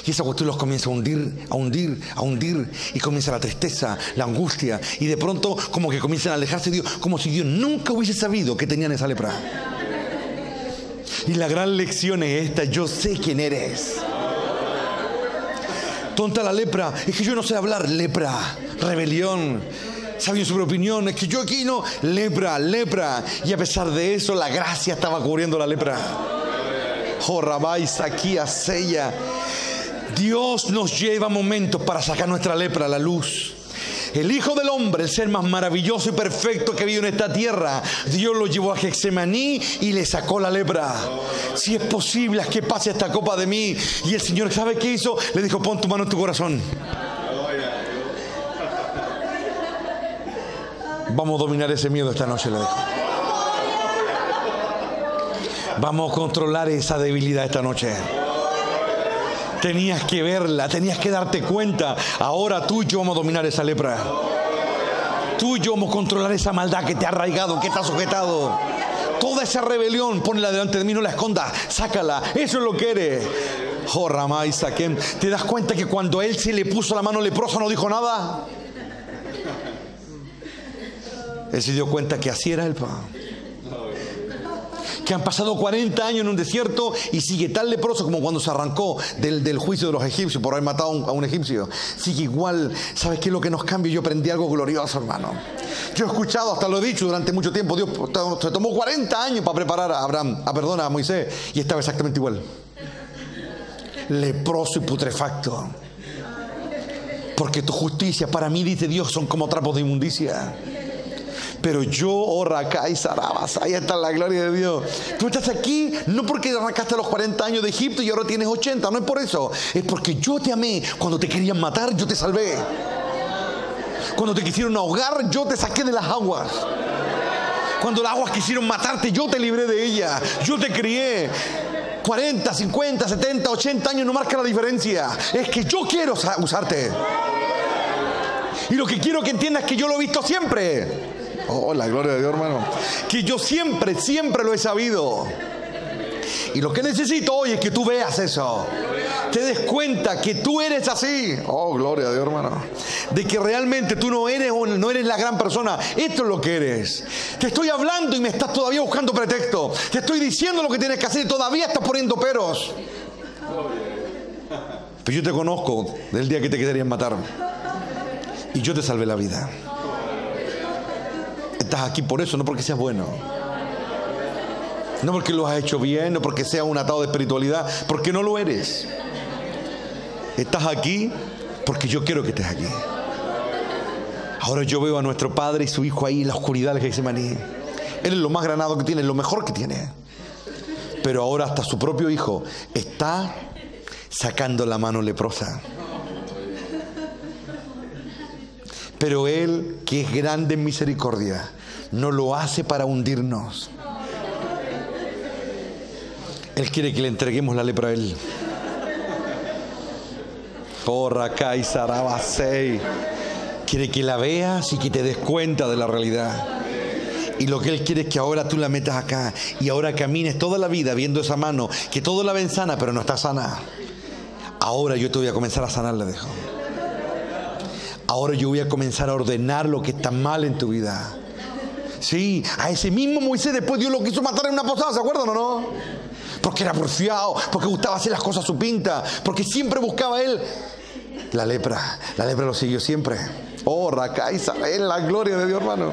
Speaker 1: Y esa cuestión los comienza a hundir, a hundir, a hundir. Y comienza la tristeza, la angustia. Y de pronto como que comienzan a alejarse de Dios, como si Dios nunca hubiese sabido que tenían esa lepra. Y la gran lección es esta: yo sé quién eres. Tonta la lepra, es que yo no sé hablar. Lepra, rebelión, sabio sobre opinión, es que yo aquí no. Lepra, lepra. Y a pesar de eso, la gracia estaba cubriendo la lepra. Jorabay, Saquía, Sella. Dios nos lleva momentos para sacar nuestra lepra a la luz. El Hijo del Hombre, el ser más maravilloso y perfecto que vive en esta tierra, Dios lo llevó a Getsemaní y le sacó la lepra. Si es posible, haz que pase esta copa de mí. Y el Señor, ¿sabe qué hizo? Le dijo, pon tu mano en tu corazón. Vamos a dominar ese miedo esta noche, le dijo. Vamos a controlar esa debilidad esta noche. Tenías que verla, tenías que darte cuenta. Ahora tú y yo vamos a dominar esa lepra. Tú y yo vamos a controlar esa maldad que te ha arraigado, que te ha sujetado. Toda esa rebelión, ponla delante de mí, no la escondas, sácala. Eso es lo que eres. Oh, Ramay, Saquem. ¿Te das cuenta que cuando él se le puso la mano leprosa no dijo nada? Él se dio cuenta que así era el pan. Que han pasado 40 años en un desierto y sigue tan leproso como cuando se arrancó del juicio de los egipcios por haber matado a un egipcio. Sigue igual. ¿Sabes qué es lo que nos cambia? Yo aprendí algo glorioso, hermano. Yo he escuchado, hasta lo he dicho durante mucho tiempo, Dios se tomó 40 años para preparar a Moisés, y estaba exactamente igual. Leproso y putrefacto. Porque tu justicia, para mí, dice Dios, son como trapos de inmundicia. Pero yo, oh Racay, Sarabas, ahí está la gloria de Dios. Tú estás aquí no porque arrancaste a los 40 años de Egipto y ahora tienes 80, no es por eso. Es porque yo te amé. Cuando te querían matar, yo te salvé. Cuando te quisieron ahogar, yo te saqué de las aguas. Cuando las aguas quisieron matarte, yo te libré de ellas. Yo te crié. 40, 50, 70, 80 años no marca la diferencia. Es que yo quiero usarte. Y lo que quiero que entiendas es que yo lo he visto siempre. Oh, la gloria de Dios, hermano. Que yo siempre lo he sabido. Y lo que necesito hoy es que tú veas eso. Te des cuenta que tú eres así. Oh, gloria a Dios, hermano. De que realmente tú no eres la gran persona. Esto es lo que eres. Te estoy hablando y me estás todavía buscando pretexto. Te estoy diciendo lo que tienes que hacer y todavía estás poniendo peros. Pero yo te conozco del día que te querían matar. Y yo te salvé la vida. Estás aquí por eso, no porque seas bueno. No porque lo has hecho bien, no porque seas un atado de espiritualidad, porque no lo eres. Estás aquí porque yo quiero que estés aquí. Ahora yo veo a nuestro Padre y su Hijo ahí en la oscuridad de Getsemaní. Él es lo más granado que tiene, lo mejor que tiene. Pero ahora hasta su propio Hijo está sacando la mano leprosa. Pero Él, que es grande en misericordia, no lo hace para hundirnos. Él quiere que le entreguemos la lepra a Él. Quiere que la veas y que te des cuenta de la realidad. Y lo que Él quiere es que ahora tú la metas acá y ahora camines toda la vida viendo esa mano que todo la ven sana, pero no está sana. Ahora yo te voy a comenzar a sanar, le dijo. Ahora yo voy a comenzar a ordenar lo que está mal en tu vida. Sí, a ese mismo Moisés después Dios lo quiso matar en una posada, ¿se acuerdan o no? Porque era porfiado, porque gustaba hacer las cosas a su pinta, porque siempre buscaba él la lepra lo siguió siempre. Oh, Racaisa, es la gloria de Dios, hermano.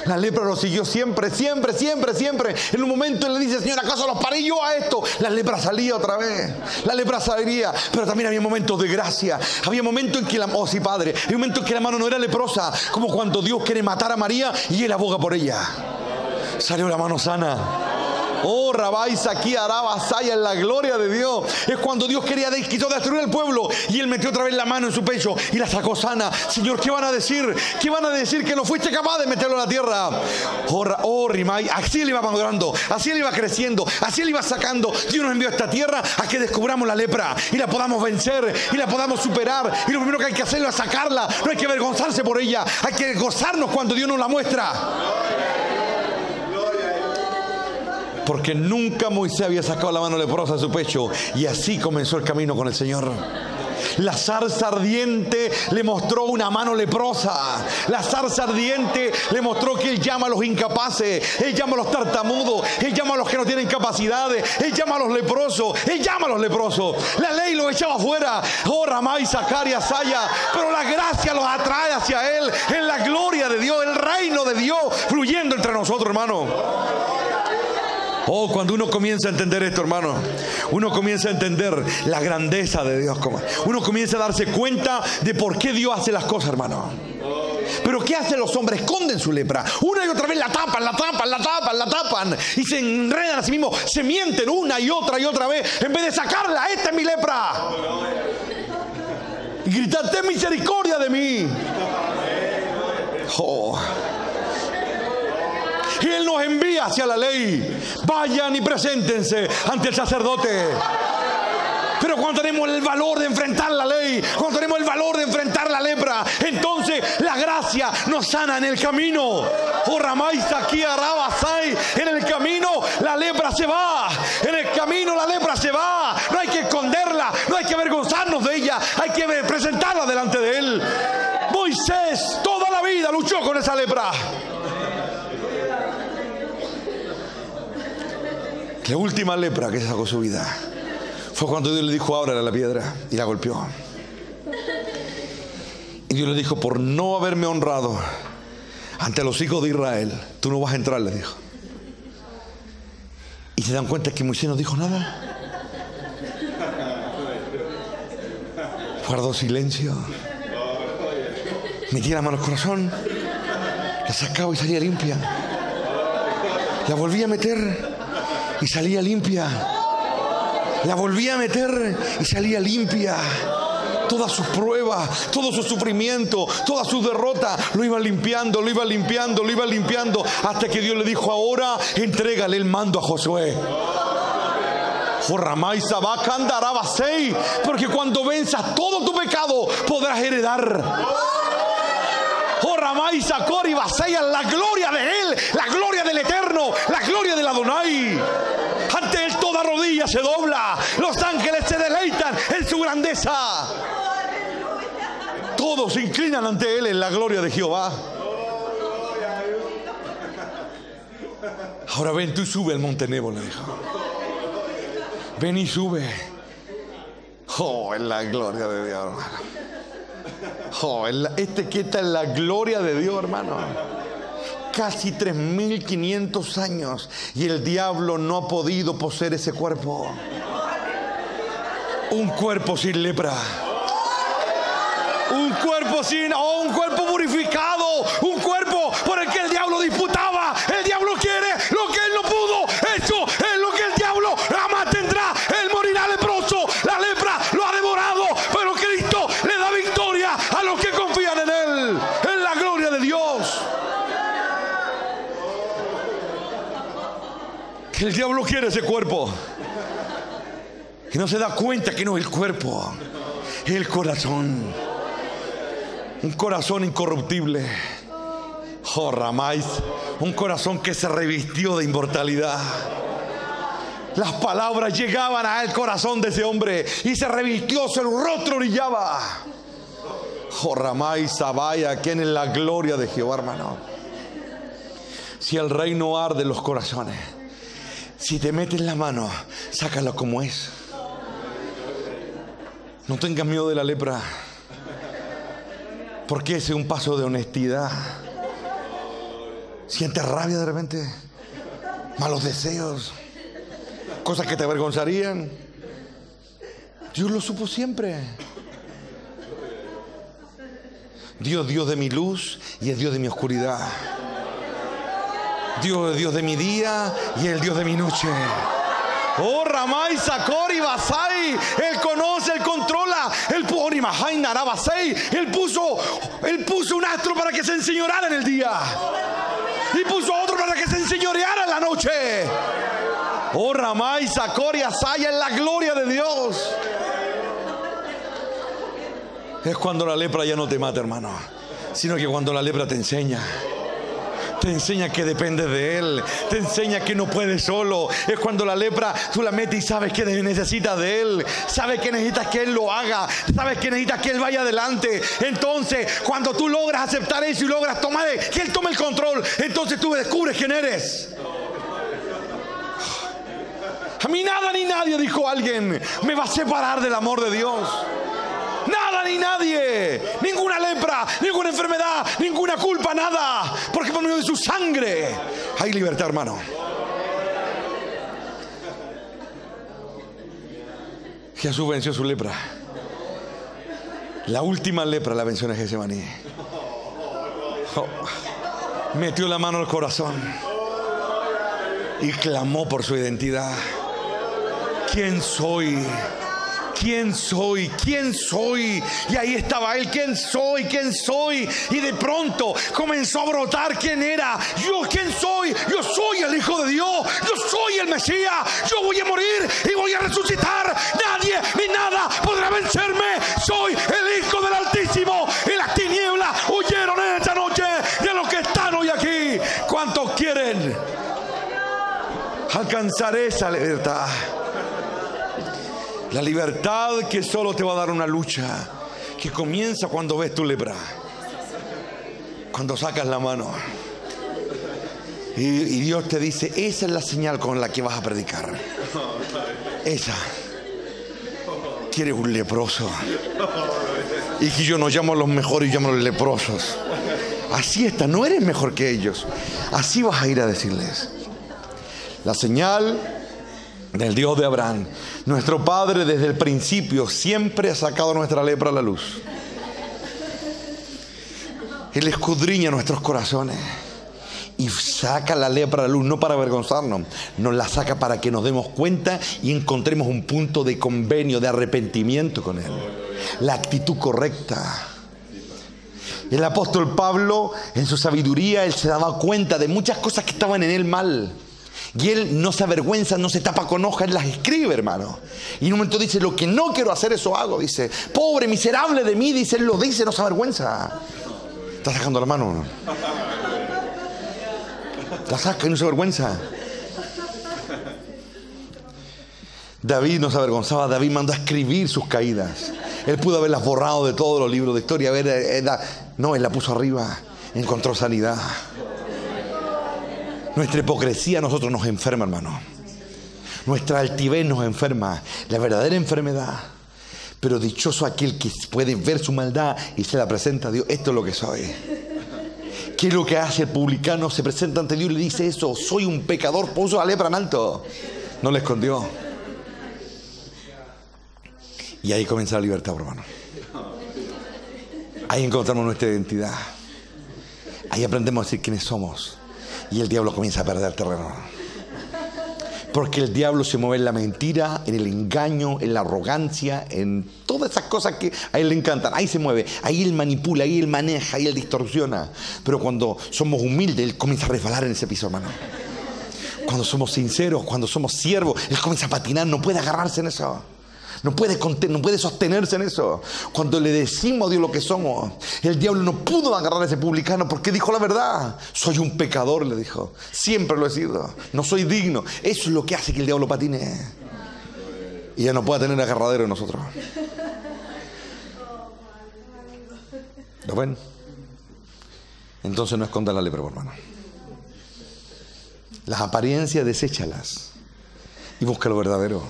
Speaker 1: La lepra lo siguió siempre, siempre, siempre, siempre. En un momento él le dice, Señor, ¿acaso los paré yo a esto? La lepra salía otra vez. La lepra salía. Pero también había momentos de gracia. Había momentos en que había momentos en que la mano no era leprosa. Como cuando Dios quiere matar a María y Él aboga por ella. Salió la mano sana. Oh, Rabaisa, aquí Arabasaya, en la gloria de Dios. Es cuando Dios quiso destruir el pueblo y Él metió otra vez la mano en su pecho y la sacó sana. Señor, ¿qué van a decir? ¿Qué van a decir? Que no fuiste capaz de meterlo a la tierra. Oh, Rimay, así Él iba madurando, así Él iba creciendo, así Él iba sacando. Dios nos envió a esta tierra a que descubramos la lepra y la podamos vencer y la podamos superar. Y lo primero que hay que hacerlo es sacarla. No hay que avergonzarse por ella. Hay que gozarnos cuando Dios nos la muestra. Porque nunca Moisés había sacado la mano leprosa de su pecho. Y así comenzó el camino con el Señor. La zarza ardiente le mostró una mano leprosa. La zarza ardiente le mostró que Él llama a los incapaces. Él llama a los tartamudos. Él llama a los que no tienen capacidades. Él llama a los leprosos. Él llama a los leprosos. La ley los echaba afuera. Oh, Ramay, Zacarías, Saya. Pero la gracia los atrae hacia Él. En la gloria de Dios. El reino de Dios fluyendo entre nosotros, hermano. Oh, cuando uno comienza a entender esto, hermano, uno comienza a entender la grandeza de Dios. Uno comienza a darse cuenta de por qué Dios hace las cosas, hermano. Pero ¿qué hacen los hombres? Esconden su lepra. Una y otra vez la tapan. Y se enredan a sí mismos. Se mienten una y otra vez. En vez de sacarla, esta es mi lepra. Y gritar, ten misericordia de mí. Oh. Y Él nos envía hacia la ley. Vayan y preséntense ante el sacerdote. Pero cuando tenemos el valor de enfrentar la ley, cuando tenemos el valor de enfrentar la lepra, entonces la gracia nos sana en el camino. Oh, Ramaisa, aquí Arabasai. En el camino la lepra se va. En el camino la lepra se va. No hay que esconderla, no hay que avergonzarnos de ella. Hay que presentarla delante de Él. Moisés toda la vida luchó con esa lepra. La última lepra que sacó su vida fue cuando Dios le dijo, ábrele la piedra, y la golpeó. Y Dios le dijo, por no haberme honrado ante los hijos de Israel, tú no vas a entrar, le dijo. Y se dan cuenta que Moisés no dijo nada. Guardó silencio. Metía la mano al corazón, la sacaba y salía limpia. La volvía a meter y salía limpia. La volvía a meter y salía limpia. Todas sus pruebas, todo su sufrimiento, toda su derrota, lo iba limpiando, hasta que Dios le dijo, ahora entrégale el mando a Josué. Porque cuando venzas todo tu pecado podrás heredar. La gloria de Él, la gloria del Eterno, la gloria del Adonai. Ante Él toda rodilla se dobla. Los ángeles se deleitan en su grandeza. Todos se inclinan ante Él en la gloria de Jehová. Ahora ven, tú sube al monte Nebo, le dijo. Ven y sube. Oh, en la gloria de Dios, hermano. Oh, que está en la gloria de Dios, hermano. Casi 3.500 años y el diablo no ha podido poseer ese cuerpo. Un cuerpo sin lepra. Un cuerpo purificado. Un cuerpo por el que el diablo disputaba. El diablo quiere lo que él no pudo. Eso es lo que el diablo jamás tendrá. Él morirá leproso. La lepra lo ha devorado. Pero Cristo le da victoria a los que confían en Él. El diablo quiere ese cuerpo. Y no se da cuenta que no es el cuerpo, es el corazón. Un corazón incorruptible. Oh, Ramais, un corazón que se revistió de inmortalidad. Las palabras llegaban al corazón de ese hombre y se revistió, su rostro brillaba. Oh, Ramais, Sabaya, ¿quién es la gloria de Jehová, hermano? Si el reino arde en los corazones, si te metes la mano, sácalo como es. No tengas miedo de la lepra, porque ese es un paso de honestidad. Sientes rabia de repente, malos deseos, cosas que te avergonzarían. Dios lo supo siempre. Dios es Dios de mi luz y es Dios de mi oscuridad. Dios es Dios de mi día y es el Dios de mi noche. Oh, Ramay, Sakori, Basai. Él conoce, Él controla. Él puso un astro para que se enseñoreara en el día. Y puso otro para que se enseñoreara en la noche. Oh, Ramay, Sakori, Asaya, es la gloria de Dios. Es cuando la lepra ya no te mata, hermano, sino que cuando la lepra te enseña. Te enseña que dependes de Él. Te enseña que no puedes solo. Es cuando la lepra tú la metes y sabes que necesitas de Él. Sabes que necesitas que Él lo haga. Sabes que necesitas que Él vaya adelante. Entonces, cuando tú logras aceptar eso y logras que Él tome el control, entonces tú descubres quién eres. A mí nada ni nadie, dijo alguien, me va a separar del amor de Dios. Nada ni nadie, ninguna lepra, ninguna enfermedad, ninguna culpa, nada, porque por medio de su sangre hay libertad, hermano. Jesús venció su lepra. La última lepra la venció en Getsemaní. Metió la mano al corazón y clamó por su identidad. ¿Quién soy? ¿Quién soy? ¿Quién soy? Y ahí estaba él. ¿Quién soy? ¿Quién soy? Y de pronto comenzó a brotar quién era. Yo, ¿quién soy? Yo soy el Hijo de Dios. Yo soy el Mesías. Yo voy a morir y voy a resucitar. Nadie ni nada podrá vencerme. Soy el Hijo del Altísimo. Y las tinieblas huyeron en esta noche de los que están hoy aquí. ¿Cuántos quieren alcanzar esa libertad? La libertad que solo te va a dar una lucha, que comienza cuando ves tu lepra, cuando sacas la mano y Dios te dice, esa es la señal con la que vas a predicar. Esa. Que eres un leproso. Y que yo no llamo a los mejores, yo llamo a los leprosos. Así está, no eres mejor que ellos. Así vas a ir a decirles. La señal del Dios de Abraham. Nuestro Padre desde el principio siempre ha sacado nuestra lepra a la luz. Él escudriña nuestros corazones y saca la lepra a la luz, no para avergonzarnos, nos la saca para que nos demos cuenta y encontremos un punto de convenio, de arrepentimiento con Él. La actitud correcta. El apóstol Pablo, en su sabiduría, él se daba cuenta de muchas cosas que estaban en él mal. Y él no se avergüenza, no se tapa con hojas, él las escribe, hermano. Y en un momento dice, lo que no quiero hacer, eso hago. Dice, pobre, miserable de mí, dice, él lo dice, no se avergüenza. Está sacando la mano, ¿no? La saca y no se avergüenza. David no se avergonzaba, David mandó a escribir sus caídas. Él pudo haberlas borrado de todos los libros de historia. No, él la puso arriba, encontró sanidad. Nuestra hipocresía a nosotros nos enferma, hermano. Nuestra altivez nos enferma. La verdadera enfermedad. Pero dichoso aquel que puede ver su maldad y se la presenta a Dios. Esto es lo que soy. ¿Qué es lo que hace el publicano? Se presenta ante Dios y le dice eso. Soy un pecador, puso la lepra en alto. No le escondió. Y ahí comienza la libertad, hermano. Ahí encontramos nuestra identidad. Ahí aprendemos a decir quiénes somos. Y el diablo comienza a perder terreno. Porque el diablo se mueve en la mentira, en el engaño, en la arrogancia, en todas esas cosas que a él le encantan. Ahí se mueve, ahí él manipula, ahí él maneja, ahí él distorsiona. Pero cuando somos humildes, él comienza a resbalar en ese piso, hermano. Cuando somos sinceros, cuando somos siervos, él comienza a patinar, no puede agarrarse en eso. No puede sostenerse en eso. Cuando le decimos a Dios lo que somos, el diablo no pudo agarrar a ese publicano porque dijo la verdad. Soy un pecador, le dijo. Siempre lo he sido. No soy digno. Eso es lo que hace que el diablo patine. Y ya no pueda tener agarradero en nosotros. ¿Lo ven? Entonces no escondas la lepra, hermano. Las apariencias, deséchalas y busca lo verdadero,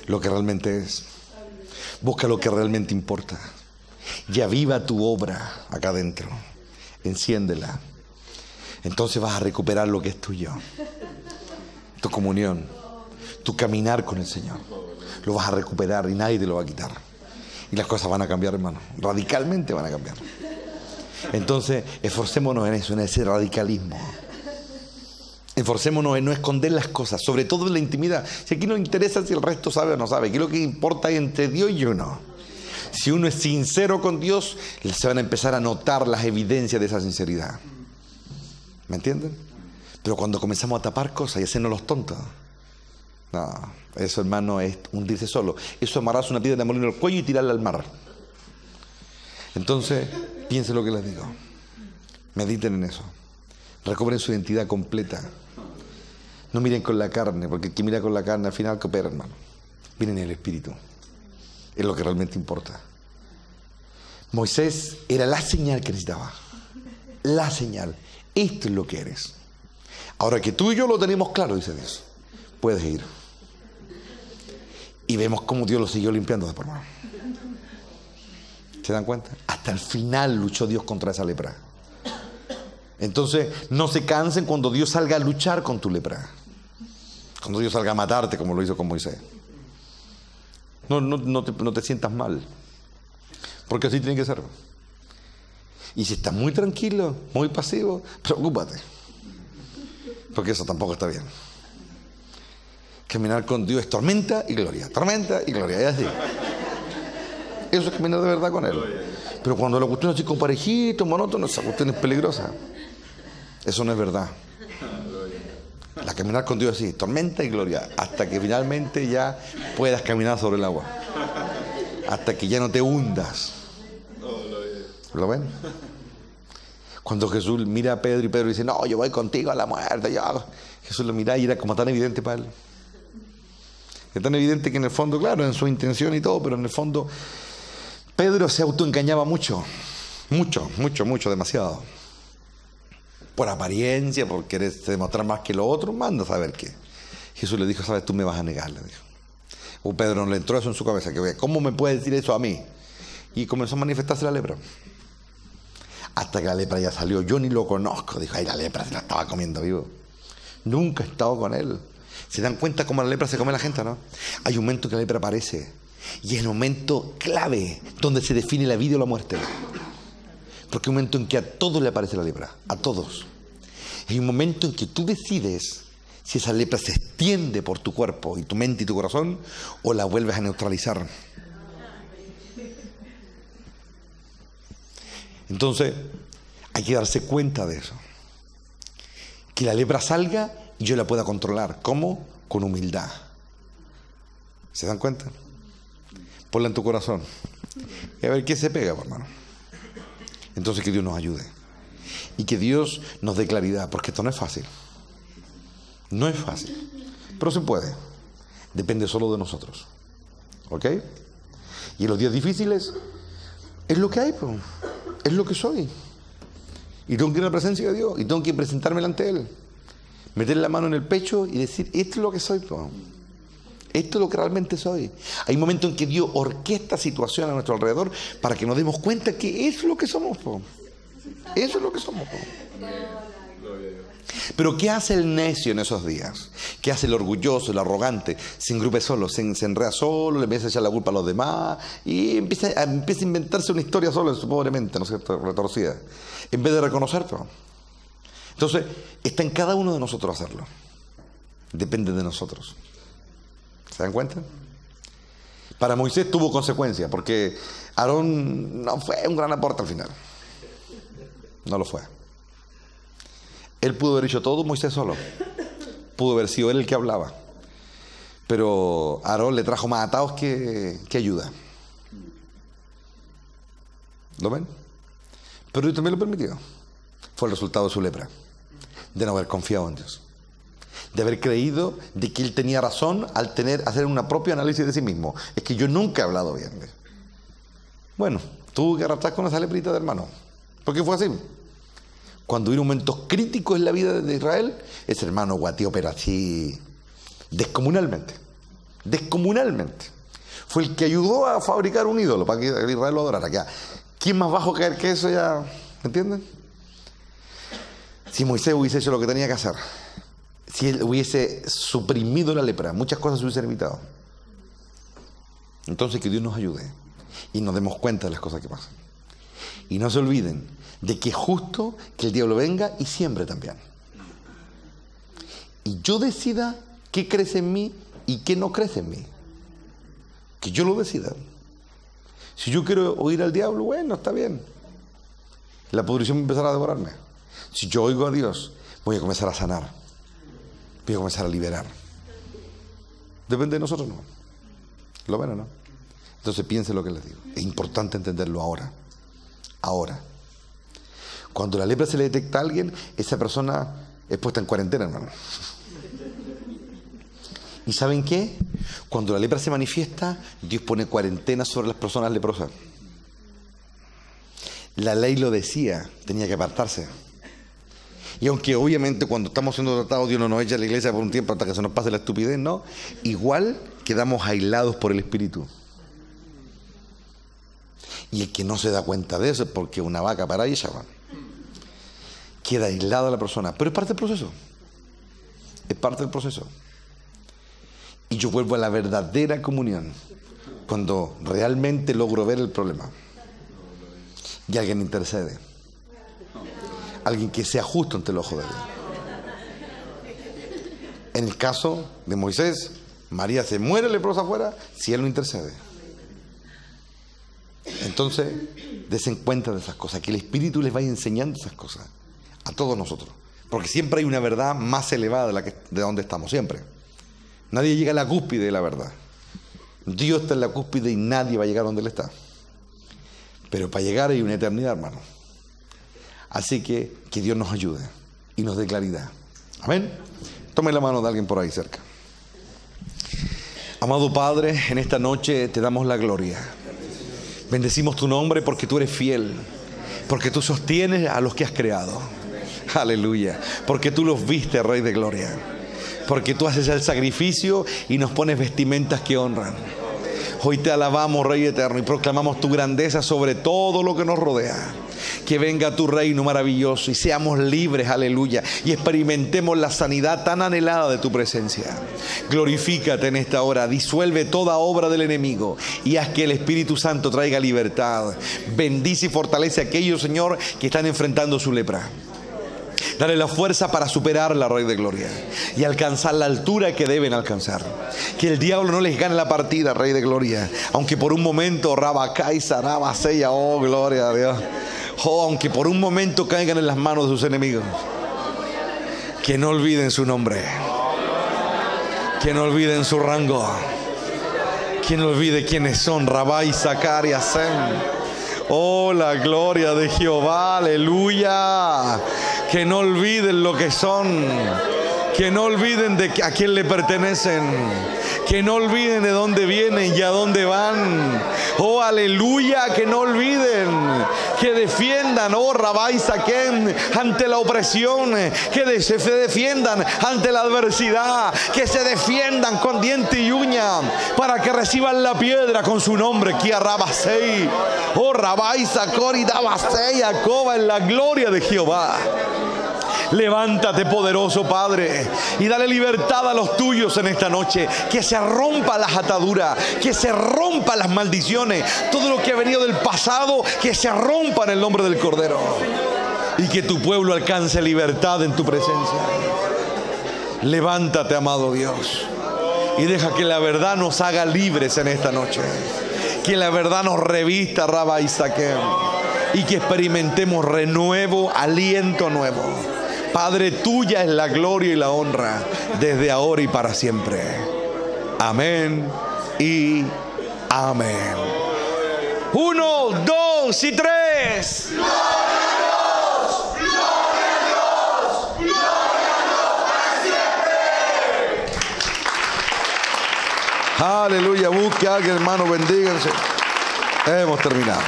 Speaker 1: lo que realmente es. Busca lo que realmente importa y aviva tu obra acá adentro. Enciéndela. Entonces vas a recuperar lo que es tuyo, tu comunión, tu caminar con el Señor. Lo vas a recuperar y nadie te lo va a quitar. Y las cosas van a cambiar, hermano. Radicalmente van a cambiar. Entonces esforcémonos en eso, en ese radicalismo. Esforcémonos en no esconder las cosas, sobre todo en la intimidad. Si aquí no interesa si el resto sabe o no sabe, aquí lo que importa es entre Dios y uno. Si uno es sincero con Dios, se van a empezar a notar las evidencias de esa sinceridad. ¿Me entienden? Pero cuando comenzamos a tapar cosas y hacernos los tontos, no, eso, hermano, es hundirse solo. Eso es amarrarse una piedra de molino al cuello y tirarla al mar. Entonces, piensen lo que les digo. Mediten en eso. Recobren su identidad completa. No miren con la carne, porque el que mira con la carne al final coopera, hermano. Miren en el Espíritu. Es lo que realmente importa. Moisés era la señal que necesitaba. La señal. Esto es lo que eres. Ahora que tú y yo lo tenemos claro, dice Dios, puedes ir. Y vemos cómo Dios lo siguió limpiando después, hermano. ¿Se dan cuenta? Hasta el final luchó Dios contra esa lepra. Entonces, no se cansen cuando Dios salga a luchar con tu lepra. Cuando Dios salga a matarte, como lo hizo con Moisés. No te sientas mal. Porque así tiene que ser. Y si estás muy tranquilo, muy pasivo, preocúpate. Porque eso tampoco está bien. Caminar con Dios es tormenta y gloria. Tormenta y gloria. Es así. Eso es caminar de verdad con Él. Pero cuando la cuestión es así con parejito, monótono, esa cuestión es peligrosa. Eso no es verdad. La caminar con Dios es así, tormenta y gloria, hasta que finalmente ya puedas caminar sobre el agua. Hasta que ya no te hundas. ¿Lo ven? Cuando Jesús mira a Pedro y Pedro dice, no, yo voy contigo a la muerte. Jesús lo mira y era como tan evidente para él. Es tan evidente que en el fondo, claro, en su intención y todo, pero en el fondo Pedro se autoengañaba mucho, demasiado. Por apariencia, por querer demostrar más que lo otro, manda a saber qué. Jesús le dijo, sabes, tú me vas a negar, le dijo. O Pedro no le entró eso en su cabeza, que ¿cómo me puede decir eso a mí? Y comenzó a manifestarse la lepra. Hasta que la lepra ya salió, yo ni lo conozco, dijo, ay, la lepra se la estaba comiendo vivo. Nunca he estado con él. ¿Se dan cuenta cómo la lepra se come a la gente, no? Hay un momento que la lepra aparece, y es un momento clave, donde se define la vida o la muerte. Porque hay un momento en que a todos le aparece la lepra, a todos. Hay un momento en que tú decides si esa lepra se extiende por tu cuerpo y tu mente y tu corazón o la vuelves a neutralizar. Entonces, hay que darse cuenta de eso. Que la lepra salga y yo la pueda controlar. ¿Cómo? Con humildad. ¿Se dan cuenta? Ponla en tu corazón. Y a ver qué se pega, hermano. Entonces que Dios nos ayude. Y que Dios nos dé claridad. Porque esto no es fácil. No es fácil. Pero se puede. Depende solo de nosotros. ¿Ok? Y en los días difíciles es lo que hay, pues. Es lo que soy. Y tengo que ir a la presencia de Dios. Y tengo que presentarme ante Él. Meter la mano en el pecho y decir, esto es lo que soy, pues. Esto es lo que realmente soy. Hay momentos en que Dios orquesta situaciones a nuestro alrededor para que nos demos cuenta que eso es lo que somos, po. Eso es lo que somos, po. Pero ¿qué hace el necio en esos días? ¿Qué hace el orgulloso, el arrogante? Se engrupe solo, se enreda solo, le empieza a echar la culpa a los demás y empieza a inventarse una historia solo en su pobre mente, ¿no es cierto?, retorcida, en vez de reconocerlo. Entonces, está en cada uno de nosotros hacerlo. Depende de nosotros. ¿Se dan cuenta? Para Moisés tuvo consecuencias, porque Aarón no fue un gran aporte al final. No lo fue. Él pudo haber hecho todo Moisés solo. pudo haber sido él el que hablaba. Pero Aarón le trajo más atados que ayuda. ¿Lo ven? Pero Dios también lo permitió. Fue el resultado de su lepra, de no haber confiado en Dios, de haber creído de que él tenía razón al hacer un propio análisis de sí mismo. Es que yo nunca he hablado bien. Bueno, tuvo que arrastrar con esa leprita de hermano, porque fue así. Cuando hubo momentos críticos en la vida de Israel, ese hermano guateó, pero así descomunalmente. Fue el que ayudó a fabricar un ídolo para que Israel lo adorara. ¿Quién más bajo caer que eso ya? ¿Me entienden? Si Moisés hubiese hecho lo que tenía que hacer, si él hubiese suprimido la lepra, muchas cosas se hubiesen evitado. Entonces que Dios nos ayude y nos demos cuenta de las cosas que pasan. Y no se olviden de que es justo que el diablo venga y siembre también. Y yo decida qué crece en mí y qué no crece en mí. Que yo lo decida. Si yo quiero oír al diablo, bueno, está bien. La pudrición empezará a devorarme. Si yo oigo a Dios, voy a comenzar a sanar. Voy a comenzar a liberar. Depende de nosotros, ¿no? ¿Lo ven o no? Entonces piensen lo que les digo. Es importante entenderlo ahora. Ahora. Cuando la lepra se le detecta a alguien, esa persona es puesta en cuarentena, hermano. ¿Y saben qué? Cuando la lepra se manifiesta, Dios pone cuarentena sobre las personas leprosas. La ley lo decía, tenía que apartarse. Y aunque obviamente cuando estamos siendo tratados, Dios no nos echa a la iglesia por un tiempo hasta que se nos pase la estupidez, ¿no? Igual quedamos aislados por el Espíritu. Y el que no se da cuenta de eso es porque una vaca para ella va. Queda aislada la persona, pero es parte del proceso. Es parte del proceso. Y yo vuelvo a la verdadera comunión cuando realmente logro ver el problema. Y alguien intercede. Alguien que sea justo ante el ojo de Dios. En el caso de Moisés, María se muere leprosa afuera si él no intercede. Entonces, desen cuenta de esas cosas, que el Espíritu les vaya enseñando esas cosas a todos nosotros. Porque siempre hay una verdad más elevada de donde estamos, siempre. Nadie llega a la cúspide de la verdad. Dios está en la cúspide y nadie va a llegar donde Él está. Pero para llegar hay una eternidad, hermano. Así que Dios nos ayude y nos dé claridad. Amén. Tome la mano de alguien por ahí cerca. Amado Padre, en esta noche te damos la gloria. Bendecimos tu nombre porque tú eres fiel. Porque tú sostienes a los que has creado. Aleluya. Porque tú los viste, Rey de Gloria. Porque tú haces el sacrificio y nos pones vestimentas que honran. Hoy te alabamos, Rey eterno, y proclamamos tu grandeza sobre todo lo que nos rodea. Que venga tu reino maravilloso y seamos libres, aleluya, y experimentemos la sanidad tan anhelada de tu presencia. Glorifícate en esta hora, disuelve toda obra del enemigo y haz que el Espíritu Santo traiga libertad. Bendice y fortalece a aquellos, Señor, que están enfrentando su lepra. Dale la fuerza para superarla, Rey de Gloria, y alcanzar la altura que deben alcanzar. Que el diablo no les gane la partida, Rey de Gloria. Aunque por un momento Rabacay, Sarabasella, oh gloria a Dios. Oh, aunque por un momento caigan en las manos de sus enemigos. Que no olviden su nombre. Que no olviden su rango. Que no olvide quiénes son. Rabay, Zacar y Asem. Oh, la gloria de Jehová, aleluya. Que no olviden lo que son. Que no olviden a quién le pertenecen. Que no olviden de dónde vienen y a dónde van. Oh, aleluya, que no olviden. Que defiendan, oh, Rabay Saquem, ante la opresión. Que se defiendan ante la adversidad. Que se defiendan con diente y uña. Para que reciban la piedra con su nombre. Kia Rabasei. Oh, Rabay Sacor y Dabasei, Jacoba, en la gloria de Jehová. Levántate, poderoso Padre, y dale libertad a los tuyos en esta noche. Que se rompan las ataduras, que se rompan las maldiciones. Todo lo que ha venido del pasado, que se rompa en el nombre del Cordero. Y que tu pueblo alcance libertad en tu presencia. Levántate, amado Dios, y deja que la verdad nos haga libres en esta noche. Que la verdad nos revista, Rabba Isaquem, y que experimentemos renuevo, aliento nuevo. Padre, tuya es la gloria y la honra desde ahora y para siempre. Amén y amén. 1, 2 y 3. ¡Gloria a Dios! ¡Gloria a Dios! ¡Gloria a Dios para siempre! Aleluya. Busque a alguien, hermano, bendíganse. Hemos terminado.